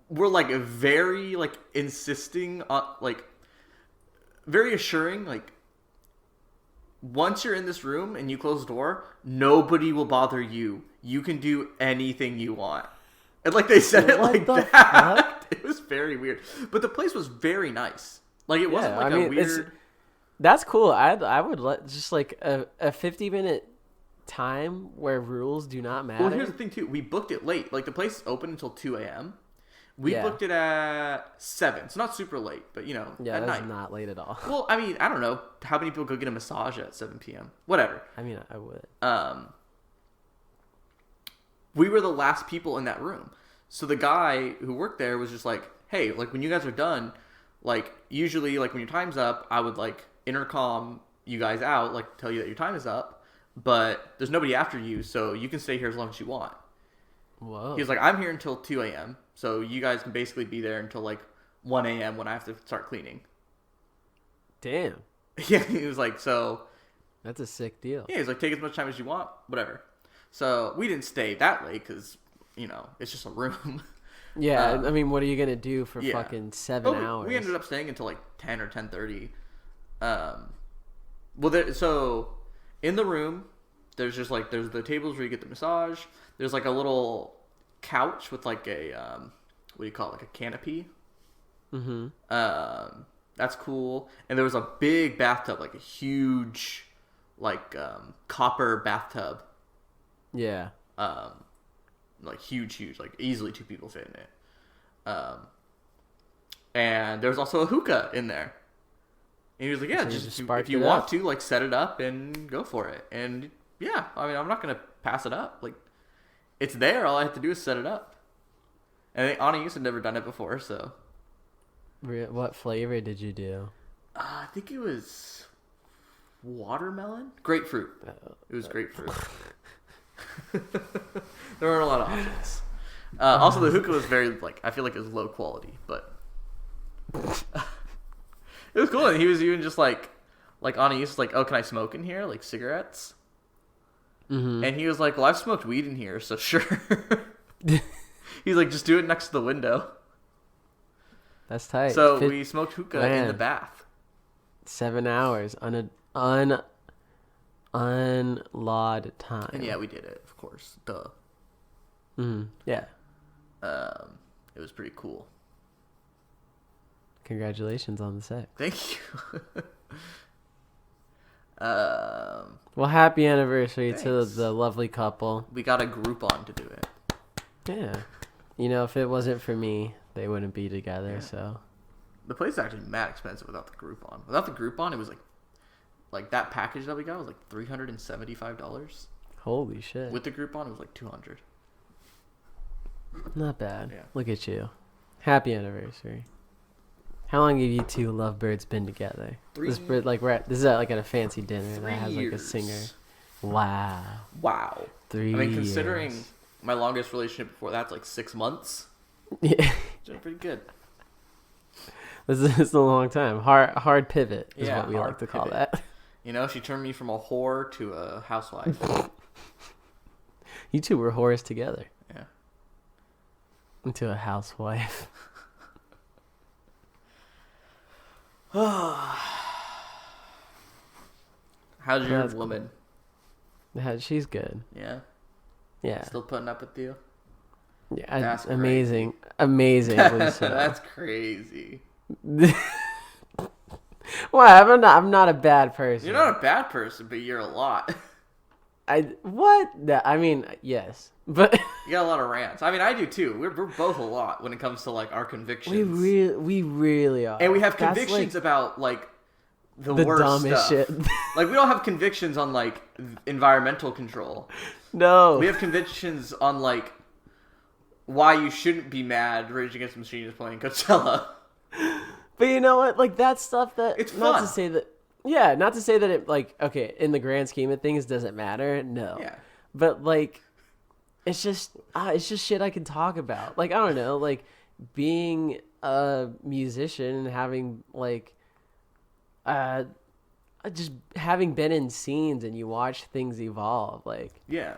were like very like insisting on like very assuring like once you're in this room and you close the door, nobody will bother you. You can do anything you want. And like they said it like that. Fuck? It was very weird. But the place was very nice. Like it wasn't like a weird. That's cool. I would let just like a 50-minute time where rules do not matter. Well, here's the thing too. We booked it late. Like the place is open until 2 a.m. We booked it at 7. It's not super late, but you know, at night. That's not late at all. Well, I mean, I don't know how many people go get a massage at 7 p.m. Whatever. I mean, I would. We were the last people in that room. So the guy who worked there was just like, hey, like when you guys are done, like usually like when your time's up, I would like intercom you guys out, like tell you that your time is up, but there's nobody after you, so you can stay here as long as you want. Whoa. He was like, I'm here until 2 a.m., so you guys can basically be there until like 1 a.m. when I have to start cleaning. Damn. Yeah, he was like, so That's a sick deal. yeah, he's like, take as much time as you want, whatever. So we didn't stay that late because it's just a room. Yeah, I mean, what are you gonna do for yeah. fucking 7 Oh, hours? We ended up staying until like 10 or 10:30. So in the room, there's the tables where you get the massage. There's like a little couch with like a what do you call it, like a canopy. Mm-hmm. That's cool. And there was a big bathtub, like a huge, like copper bathtub. Yeah. Like huge, like easily 2 people fit in it. And there was also a hookah in there. And he was like, yeah, So you just just if sparked you it want up. to, like, set it up and go for it. And yeah, I mean, I'm not going to pass it up. Like, it's there. All I have to do is set it up. And I think Anais had never done it before, so. What flavor did you do? I think it was watermelon? Grapefruit. It was grapefruit. There weren't a lot of options. Also, the hookah was very, like, I feel like it was low quality, but it was cool. And he was even just like Anais was like, oh, can I smoke in here? Like cigarettes? Mm-hmm. And he was like, well, I've smoked weed in here, so sure. He's like, just do it next to the window. That's tight. So we smoked hookah in the bath. 7 hours unlawed time. And yeah, we did it, of course. Duh. Mm-hmm. Yeah. It was pretty cool. Congratulations on the sex. Thank you. Well, happy anniversary to Thanks. the lovely couple. We got a Groupon to do it. Yeah. If it wasn't for me, they wouldn't be together, Yeah. so. The place is actually mad expensive without the Groupon. Without the Groupon, it was like that package that we got was like $375. Holy shit. With the Groupon, it was like $200. Not bad. Yeah. Look at you. Happy anniversary. How long have you two lovebirds been together? This is at a fancy dinner that has like a singer. Wow. Wow. 3 I mean, considering years. my longest relationship before that's like 6 months, Yeah. doing pretty good. This is a long time. Hard pivot is Yeah, what we hard like to call pivot. that. She turned me from a whore to a housewife. You two were whores together. Yeah. Into a housewife. How's your That's woman? She's good. Yeah. Yeah. Still putting up with you? Yeah. That's Amazing. Amazingly so. That's crazy. Well, I'm not a bad person. You're not a bad person, but you're a lot. What? I mean, yes, but You got a lot of rants. I mean, I do too. We're both a lot when it comes to like our convictions. we really are. And we have That's, convictions like, about like the the worst dumbest stuff. shit. Like we don't have convictions on like environmental control. No. We have convictions on like why you shouldn't be mad Rage Against the Machine is playing Coachella. But you know what? Like that stuff that It's not fun. to say that. Yeah, not to say that it like okay in the grand scheme of things doesn't matter. No. Yeah. But like, it's just shit I can talk about. Like I don't know, like being a musician and having like, just having been in scenes and you watch things evolve. Like Yeah.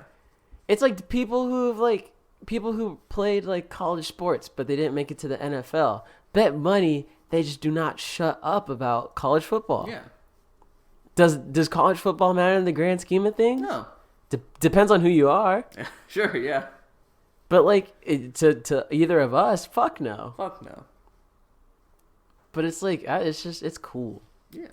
it's like people who played like college sports but they didn't make it to the NFL. Bet money they just do not shut up about college football. Yeah. Does college football matter in the grand scheme of things? No. Depends on who you are. Sure, yeah. But like to either of us, fuck no. Fuck no. But it's like it's cool. Yeah.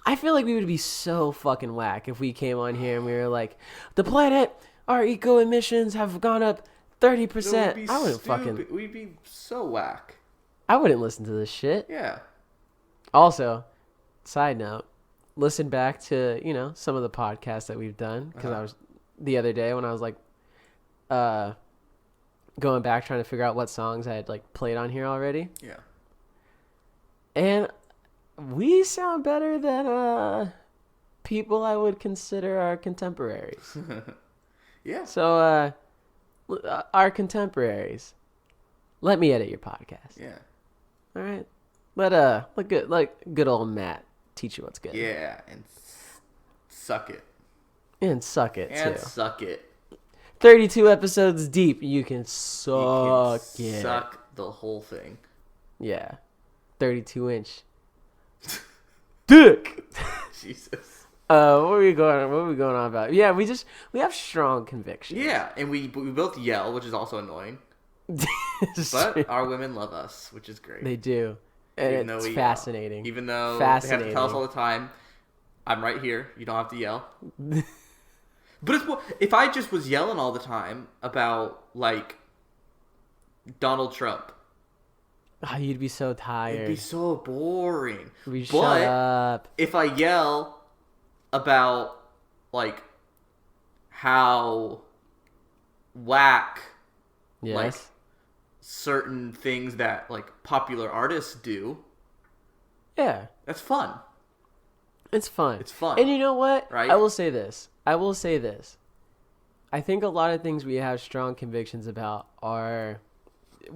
I feel like we would be so fucking whack if we came on here and we were like, the planet, our eco emissions have gone up 30%. I wouldn't fucking. We'd be so whack. I wouldn't listen to this shit. Yeah. Also, side note, listen back to some of the podcasts that we've done because I was the other day when I was like, going back trying to figure out what songs I had like played on here already. Yeah. And we sound better than people I would consider our contemporaries. Yeah. So our contemporaries, let me edit your podcast. Yeah. All right. Let good old Matt teach you what's good. Yeah, and suck it. And suck it, And too. suck it. 32 episodes deep. You can suck it. Suck the whole thing. Yeah. 32-inch. Dick! Jesus. What are we going on about? Yeah, we have strong convictions. Yeah, and we both yell, which is also annoying. But our women love us, which is great. They do. And it's fascinating. Even though they have to tell us all the time, I'm right here. You don't have to yell. But it's more, if I just was yelling all the time about, like, Donald Trump. Oh, you'd be so tired. It'd be so boring. Shut up. If I yell about, like, how whack, Yes. like, certain things that, like, popular artists do, Yeah. that's fun. It's fun. It's fun. And you know what? Right? I will say this. I think a lot of things we have strong convictions about are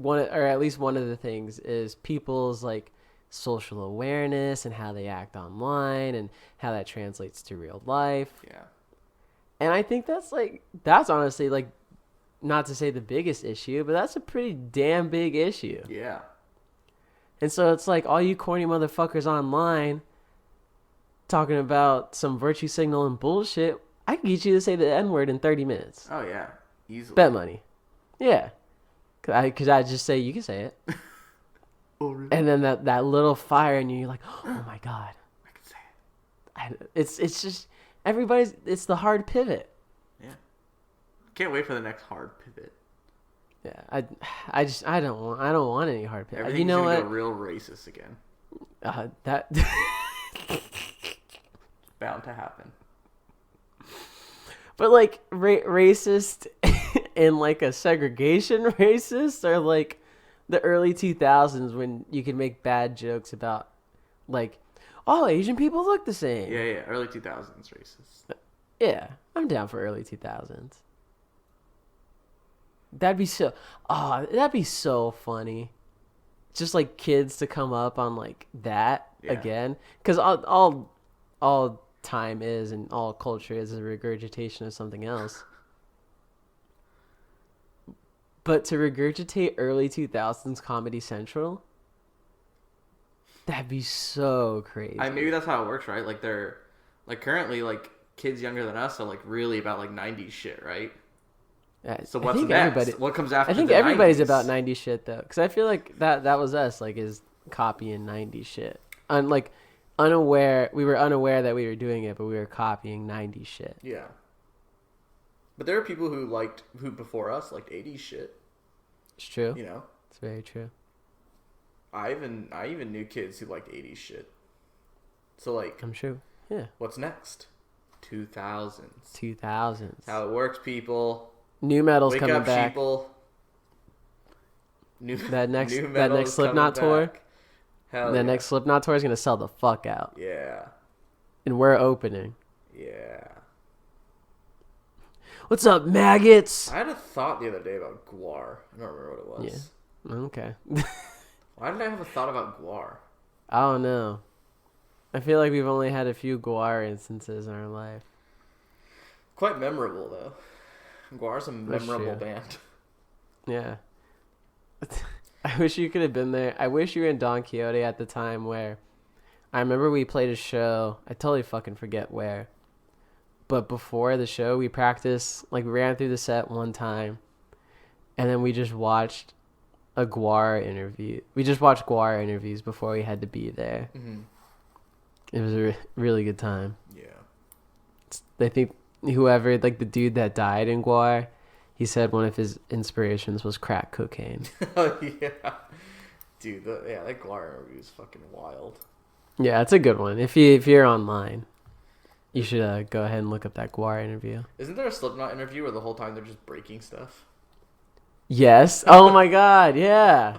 or at least one of the things is people's like social awareness and how they act online and how that translates to real life. Yeah. And I think that's honestly like, not to say the biggest issue, but that's a pretty damn big issue. Yeah. And so it's like all you corny motherfuckers online talking about some virtue signal and bullshit, I can get you to say the N-word in 30 minutes. Oh, yeah. Easily. Bet money. Yeah. Cause I just say, you can say it. Oh, really? And then that little fire in you, you're like, oh my God. I can say it. It's just, it's the hard pivot. Yeah. Can't wait for the next hard pivot. Yeah. I don't want any hard pivot. Everything's You know gonna what? go real racist again. That Bound to happen. But like racist and like a segregation racist, or like the early 2000s when you could make bad jokes about like all Asian people look the same. Yeah. Early 2000s racist. Yeah, I'm down for early 2000s. That'd be so funny. Just like kids to come up on like that again, because all time is and all culture is a regurgitation of something else. But to regurgitate early 2000s Comedy Central, that'd be so crazy. Maybe that's how it works, right? Like they're like currently like kids younger than us are like really about like 90s shit, right? Yeah, So what's next? What comes after? I think the everybody's 90s? about 90s shit though, because I feel like that was us, like is copying 90s shit. We were unaware that we were doing it, but we were copying 90s shit. Yeah. But there are people who before us liked 80s shit. It's true. You know? It's very true. I even knew kids who liked 80s shit. So like, I'm sure. Yeah. what's next? 2000s. 2000s. How it works, people. New metal's Wake coming up, back. people. That next new metal is Slipknot coming tour. back. Hell The yeah. next Slipknot tour is gonna sell the fuck out, Yeah. and we're opening. Yeah. What's up, maggots? I had a thought the other day about Guar. I don't remember what it was. Yeah. Okay. Why did I have a thought about Guar? I don't know. I feel like we've only had a few Guar instances in our life. Quite memorable, though. Guar's a That's memorable true. band. Yeah. I wish you could have been there. I wish you were in Don Quixote at the time where I remember we played a show. I totally fucking forget where. But before the show, we practiced, like we ran through the set one time. And then we just watched a Guar interview. We just watched Guar interviews before we had to be there. Mm-hmm. It was a really good time. Yeah. I think whoever, like the dude that died in Guar, he said one of his inspirations was crack cocaine. Oh, yeah. Dude, that Guar interview is fucking wild. Yeah, it's a good one. If you're online, you should go ahead and look up that Guar interview. Isn't there a Slipknot interview where the whole time they're just breaking stuff? Yes. Oh my God. Yeah.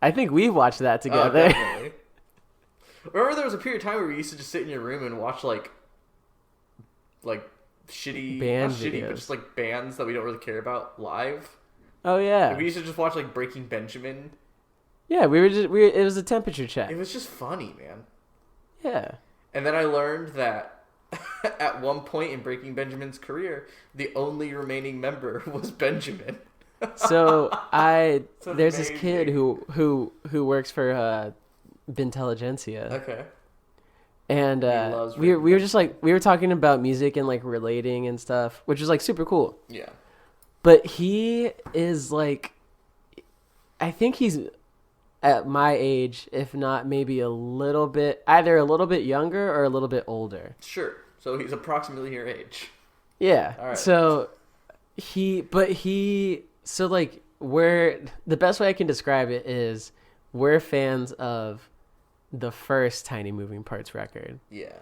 I think we watched that Oh, together. definitely. Remember there was a period of time where we used to just sit in your room and watch like shitty, Band not shitty, videos. but just like bands that we don't really care about live. Oh yeah. And we used to just watch like Breaking Benjamin. Yeah, it was a temperature check. It was just funny, man. Yeah. And then I learned that at one point in Breaking Benjamin's career, the only remaining member was Benjamin. So there's amazing. this kid who works for Bintelligentsia. Okay. And loves we were just like, we were talking about music and like relating and stuff, which is like super cool. Yeah. But he is like, I think he's at my age, if not maybe a little bit, either a little bit younger or a little bit older. Sure. So he's approximately your age. Yeah. All right. So so like the best way I can describe it is we're fans of the first Tiny Moving Parts record. Yeah.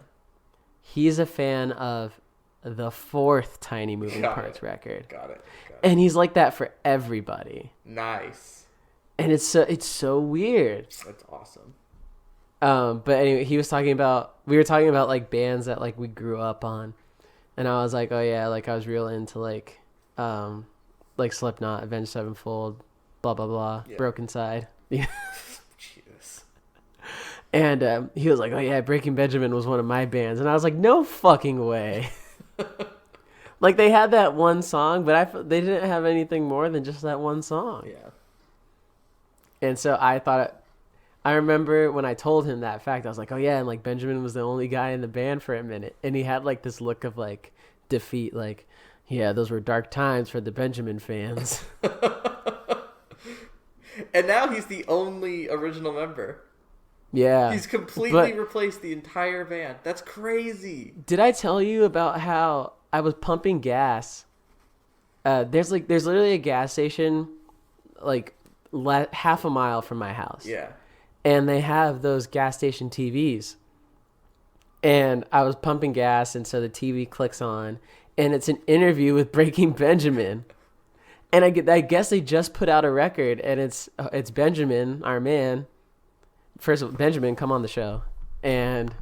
He's a fan of the fourth Tiny Moving Got Parts it. record. Got it. And he's like that for everybody. Nice. And it's so weird. That's awesome. But anyway, we were talking about like bands that like we grew up on. And I was like, oh yeah, like I was real into like Slipknot, Avenged Sevenfold, blah, blah, blah, Yeah. Broken Side. Jesus. And he was like, oh yeah, Breaking Benjamin was one of my bands. And I was like, no fucking way. Like they had that one song, but they didn't have anything more than just that one song. Yeah. And so I remember when I told him that fact, I was like, oh yeah, and like Benjamin was the only guy in the band for a minute. And he had like this look of like defeat, like, yeah, those were dark times for the Benjamin fans. And now he's the only original member. Yeah. He's completely replaced the entire band. That's crazy. Did I tell you about how I was pumping gas? There's literally a gas station like half a mile from my house. Yeah. And they have those gas station TVs. And I was pumping gas, and so the TV clicks on, and it's an interview with Breaking Benjamin. And I guess they just put out a record, and it's Benjamin, our man. First of all, Benjamin, come on the show. And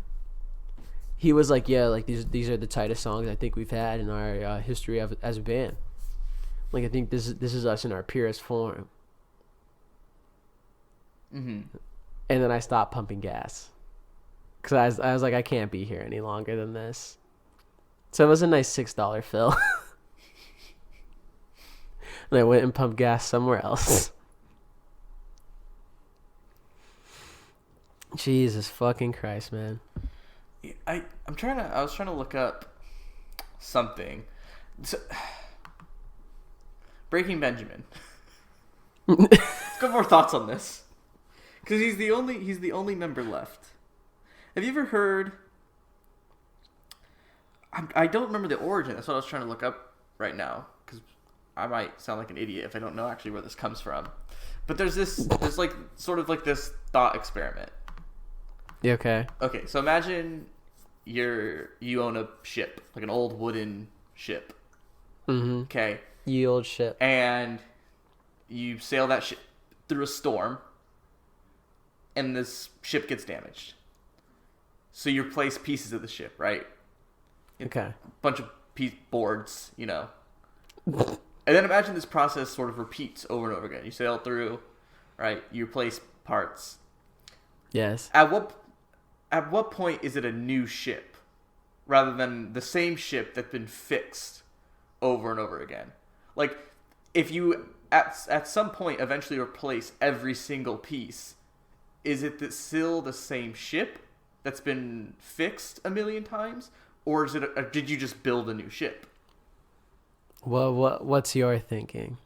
he was like, yeah, like these are the tightest songs I think we've had in our history as a band. Like I think this is us in our purest form. Mm-hmm. And then I stopped pumping gas. Because I was like, I can't be here any longer than this. So it was a nice $6 fill. And I went and pumped gas somewhere else. Jesus fucking Christ, man. I was trying to look up something. So, Breaking Benjamin. Let's go more thoughts on this. Because he's the only member left. Have you ever heard? I don't remember the origin. That's what I was trying to look up right now. Because I might sound like an idiot if I don't know actually where this comes from. But there's like sort of like this thought experiment. You okay? Okay, so imagine you own a ship, like an old wooden ship. Mm-hmm. Okay. Ye old ship. And you sail that ship through a storm, and this ship gets damaged. So you replace pieces of the ship, right? Okay. A bunch of boards, you know. And then imagine this process sort of repeats over and over again. You sail through, right? You replace parts. Yes. At what point is it a new ship rather than the same ship that's been fixed over and over again? Like, if you at some point eventually replace every single piece, is it still the same ship that's been fixed a million times, or is it did you just build a new ship? Well, what's your thinking?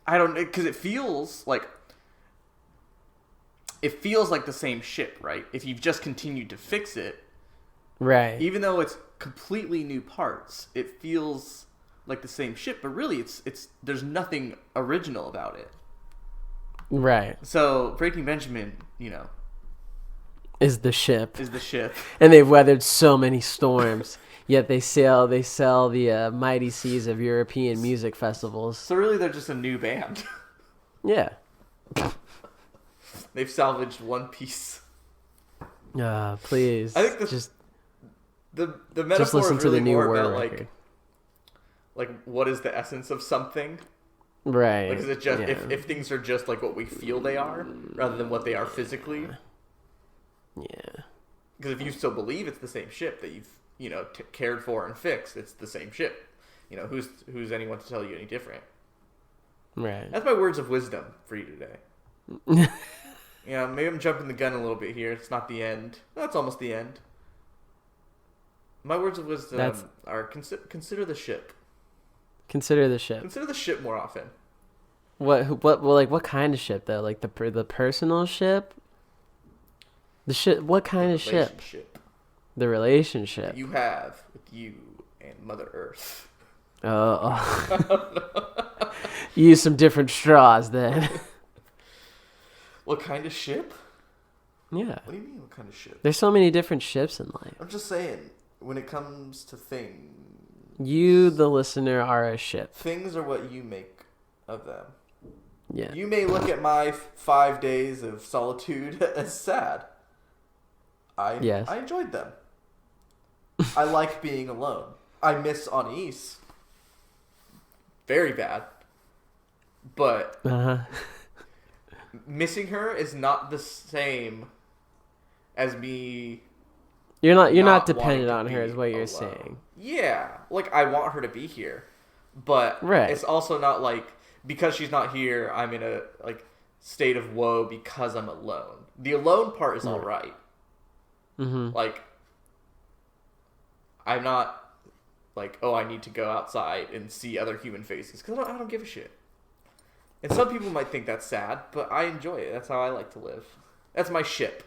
I don't, because it feels like the same ship, right? If you've just continued to fix it, Right. even though it's completely new parts, it feels like the same ship, but really it's there's nothing original about it. Right. So Breaking Benjamin, you know, Is the ship. is the ship. And they've weathered so many storms, yet they sell the mighty seas of European music festivals. So really they're just a new band. Yeah. They've salvaged one piece. Please. I think the metaphor just listen is to really the new more Word about record. like what is the essence of something? Right. Like, is it just yeah. if things are just like what we feel they are, rather than what they are physically? Yeah. Because if you still believe it's the same ship that you've, cared for and fixed, it's the same ship. Who's anyone to tell you any different? Right. That's my words of wisdom for you today. Maybe I'm jumping the gun a little bit here. It's not the end. That's almost the end. My words of wisdom are consider the ship. Consider the ship. Consider the ship more often. What kind of ship though? Like the personal ship? The ship. What kind of ship? The relationship you have with you and Mother Earth. Oh. Use some different straws then. What kind of ship? Yeah. What do you mean, what kind of ship? There's so many different ships in life. I'm just saying, when it comes to things... You, the listener, are a ship. Things are what you make of them. Yeah. You may look at my 5 days of solitude as sad. I enjoyed them. I like being alone. I miss Anais. Very bad. But missing her is not the same as me. You're not dependent on her, is what you're saying. Yeah, like I want her to be here, but it's also not like because she's not here, I'm in a state of woe because I'm alone. The alone part is all right. Mm-hmm. Like, I'm not like, oh, I need to go outside and see other human faces because I don't give a shit. And some people might think that's sad, but I enjoy it. That's how I like to live. That's my ship.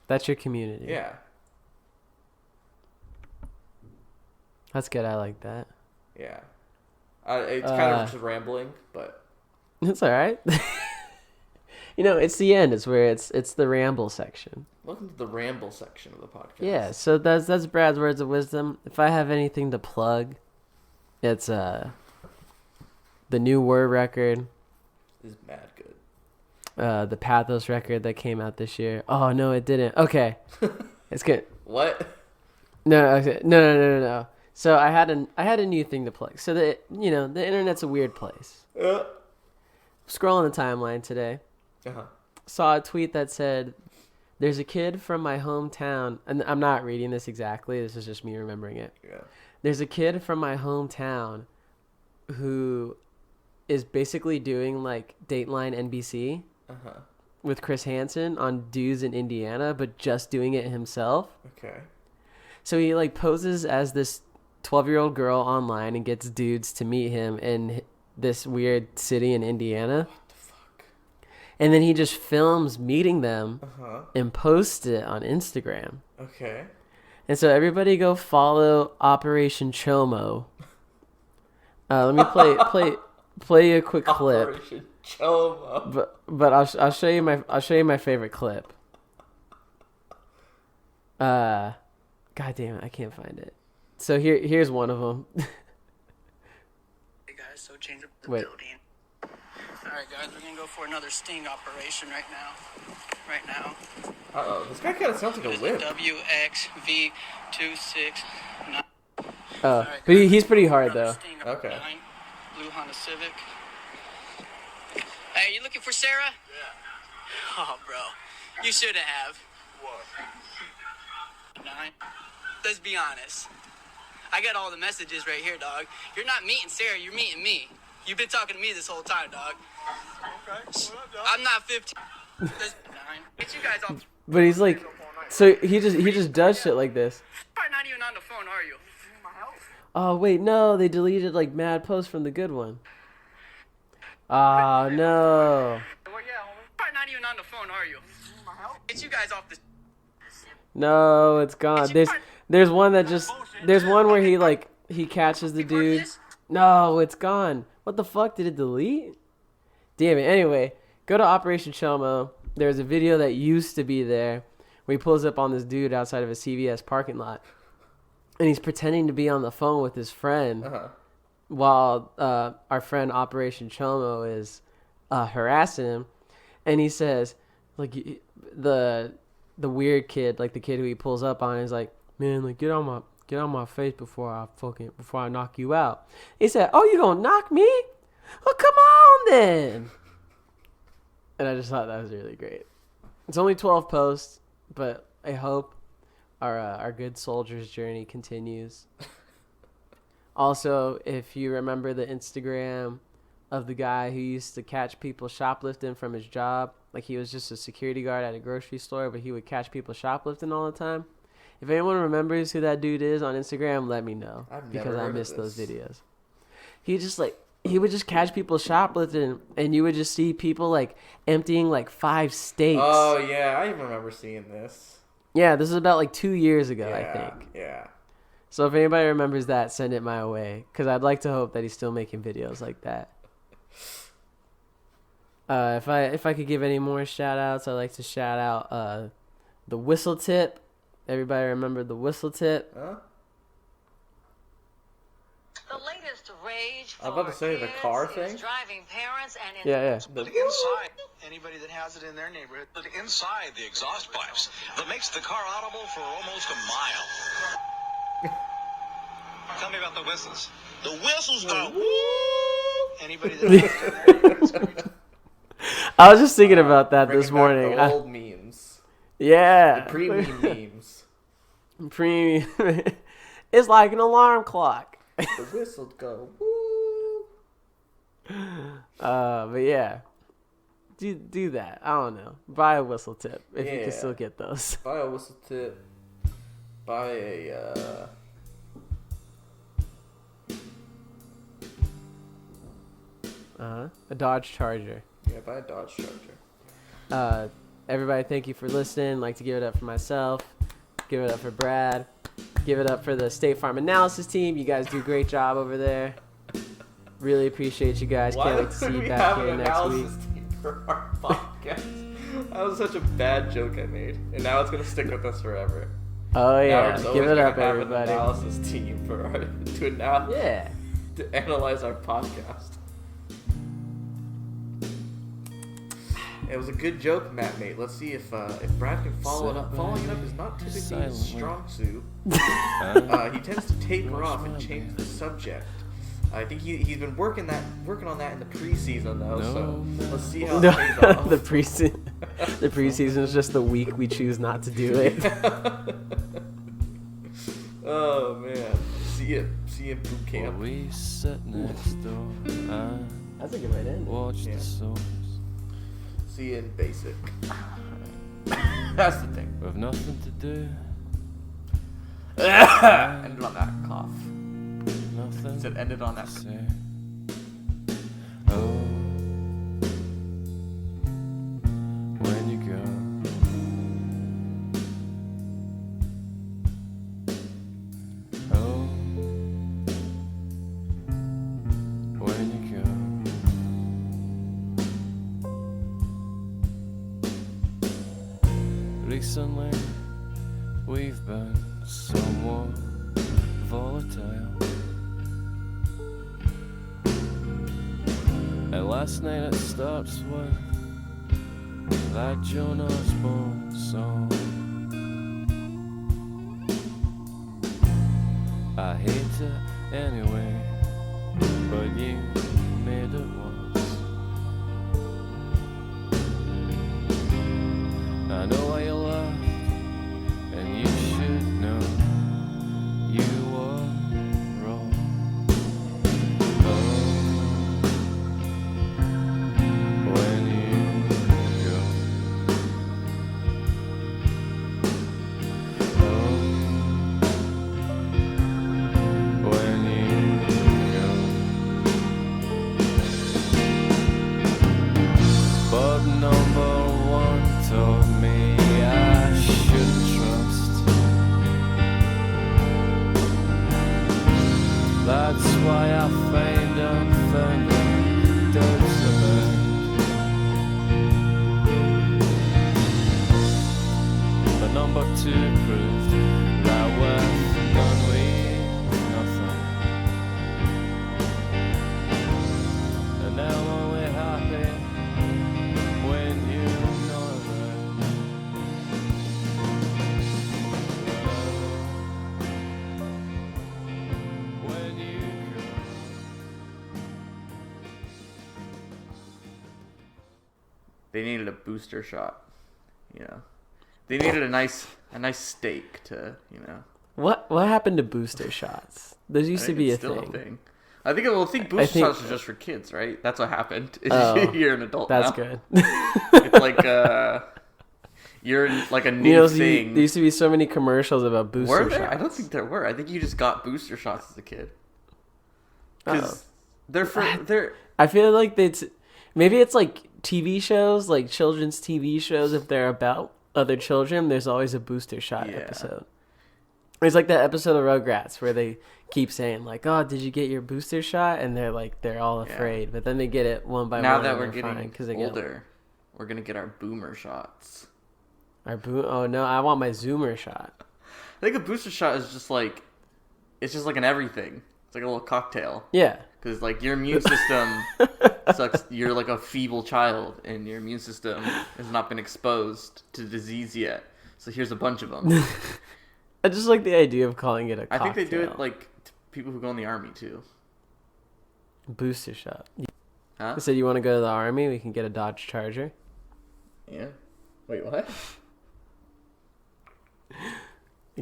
That's your community. Yeah. That's good. I like that. Yeah. It's kind of just rambling, but it's all right. It's the end. It's where it's the ramble section. Welcome to the ramble section of the podcast. Yeah. So that's Brad's words of wisdom. If I have anything to plug, it's the new Word record. Is mad good. The Pathos record that came out this year. Oh no, it didn't. Okay, it's good. What? No. So I had a new thing to plug. So the internet's a weird place. Scrolling the timeline today, saw a tweet that said, "There's a kid from my hometown," and I'm not reading this exactly. This is just me remembering it. Yeah. There's a kid from my hometown who is basically doing like Dateline NBC with Chris Hansen on Dudes in Indiana, but just doing it himself. Okay. So he like poses as this 12-year-old girl online and gets dudes to meet him in this weird city in Indiana. What the fuck? And then he just films meeting them and posts it on Instagram. Okay. And so everybody go follow Operation Chomo. Let me play a quick clip. Operation Chomo. But I'll show you my favorite clip. God damn it, I can't find it. So here's one of them. Hey guys, so change up the building. All right, guys, we're gonna go for another sting operation right now. This guy kind of sounds like a whip. WXV269. But he's pretty hard though. Okay. Blue Honda Civic. Hey, you looking for Sarah? Yeah. Oh, bro, you should have. What? 9. Let's be honest. I got all the messages right here, dog. You're not meeting Sarah, you're meeting me. You've been talking to me this whole time, dog. Okay, what up, dog? I'm not 15. Let's 9. Get you guys off. But he's like, so he just does shit like this. Probably not even on the phone, are you? Oh wait, no, they deleted like mad posts from the good one. Oh no. Well, yeah, homie. Probably not even on the phone, are you? Get you guys off the. No, it's gone. There's one where he catches the dude. No, it's gone. What the fuck? Did it delete? Damn it. Anyway, go to Operation Chomo. There's a video that used to be there where he pulls up on this dude outside of a CVS parking lot. And he's pretending to be on the phone with his friend while our friend Operation Chomo is harassing him. And he says, like, the weird kid, like the kid who he pulls up on, is like, man, like get on my face before I knock you out. He said, oh, you gonna knock me? Well, come on then. And I just thought that was really great. It's only 12 posts, but I hope our good soldier's journey continues. Also, if you remember the Instagram of the guy who used to catch people shoplifting from his job, like he was just a security guard at a grocery store, but he would catch people shoplifting all the time. If anyone remembers who that dude is on Instagram, let me know, because I missed those videos. He would just catch people shoplifting, and you would just see people like emptying like 5 steaks. Oh yeah, I even remember seeing this. Yeah, this is about like 2 years ago, I think. Yeah. So if anybody remembers that, send it my way, because I'd like to hope that he's still making videos like that. If I could give any more shout outs, I'd like to shout out the whistle tip. Everybody remember the whistle tip? Huh? The latest rage I'm about to say the car thing. Driving parents and Yeah. But inside, anybody that has it in their neighborhood, but inside the exhaust pipes that makes the car audible for almost a mile. Tell me about the whistles. The whistles go woo. Anybody that has it in their neighborhood. I was just thinking about that this Bringing back morning. the old memes. Yeah. The pre-meme memes. Premium. It's like an alarm clock. The whistle go woo. But yeah. Do that. I don't know. Buy a whistle tip if you can still get those. Buy a whistle tip. Buy a A Dodge Charger. yeah, buy a Dodge Charger. Everybody, thank you for listening. I'd like to give it up for myself. Give it up for Brad. Give it up for the State Farm Analysis team. You guys do a great job over there. Really appreciate you guys. Can't wait to see you back here next week. Team for our podcast? That was such a bad joke I made, and now it's gonna stick with us forever. Oh Now yeah, we're just give always it gonna up, have everybody. An analysis team for our to analyze our podcast. It was a good joke, Matt, mate. Let's see if Brad can follow it up. Following it up is not typically his strong suit. He tends to taper off and change the subject. I think he's been working on that in the preseason though. So let's see how it pays off. The preseason is just the week we choose not to do it. Oh man, see you in boot camp. We sat next door and That's a good way to end it. watched the source. See you in basic. That's the thing. With nothing to do, Ended on that cough. nothing Said ended on that. to say. Oh, when you go, oh, when you go. Recently, we've been somewhat volatile. And last night it starts with that Joan Osborne song. I hate it anyway, but you made it worse. I know why you left, and you should know you were wrong. Oh, when you go. Oh, when you go. But number one told me I shouldn't trust. That's why I feigned and found out doubts about. But number two proved that we're done with nothing. And now I'm only happy when you're not around. When you go. They needed a booster shot, you know. They needed a nice steak to, What happened to booster shots? Those used to be a still thing. I think booster shots are just for kids, right? That's what happened. You're an adult That's now. good. It's like you're like a new thing. There used to be so many commercials about booster Were there? shots. I don't think there were. I think you just got booster shots as a kid. Because they're. I feel like maybe it's like TV shows, like children's TV shows. If they're about other children, there's always a booster shot episode. It's like that episode of Rugrats where they keep saying like, "Oh, did you get your booster shot?" And they're all afraid, but then they get it one by one. Now that we're getting older, we're gonna get our boomer shots. Oh no, I want my Zoomer shot. I think a booster shot is just like, it's just like an everything. It's like a little cocktail. Yeah. Because like your immune system sucks. You're like a feeble child, and your immune system has not been exposed to disease yet. So here's a bunch of them. I just like the idea of calling it a cocktail. I think they do it like to people who go in the army too. Booster shot. Huh? I said you want to go to the army? We can get a Dodge Charger. Yeah. Wait, what?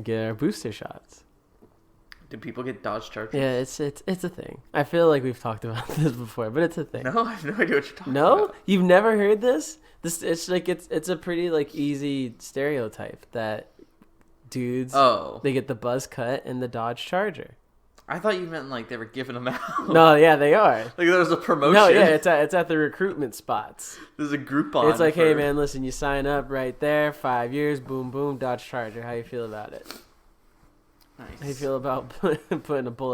Get our booster shots. Do people get Dodge Chargers? Yeah, it's a thing. I feel like we've talked about this before, but it's a thing. No, I have no idea what you're talking No? about. You've never heard this? It's a pretty like easy stereotype that dudes they get the buzz cut and the Dodge Charger. I thought you meant like they were giving them out. No, yeah, they are. Like there was a promotion. No, yeah, it's at the recruitment spots. There's a Groupon. It's like, hey man, listen, you sign up right there, 5 years, boom, boom, Dodge Charger. How you feel about it? Nice. How you feel about putting a bullet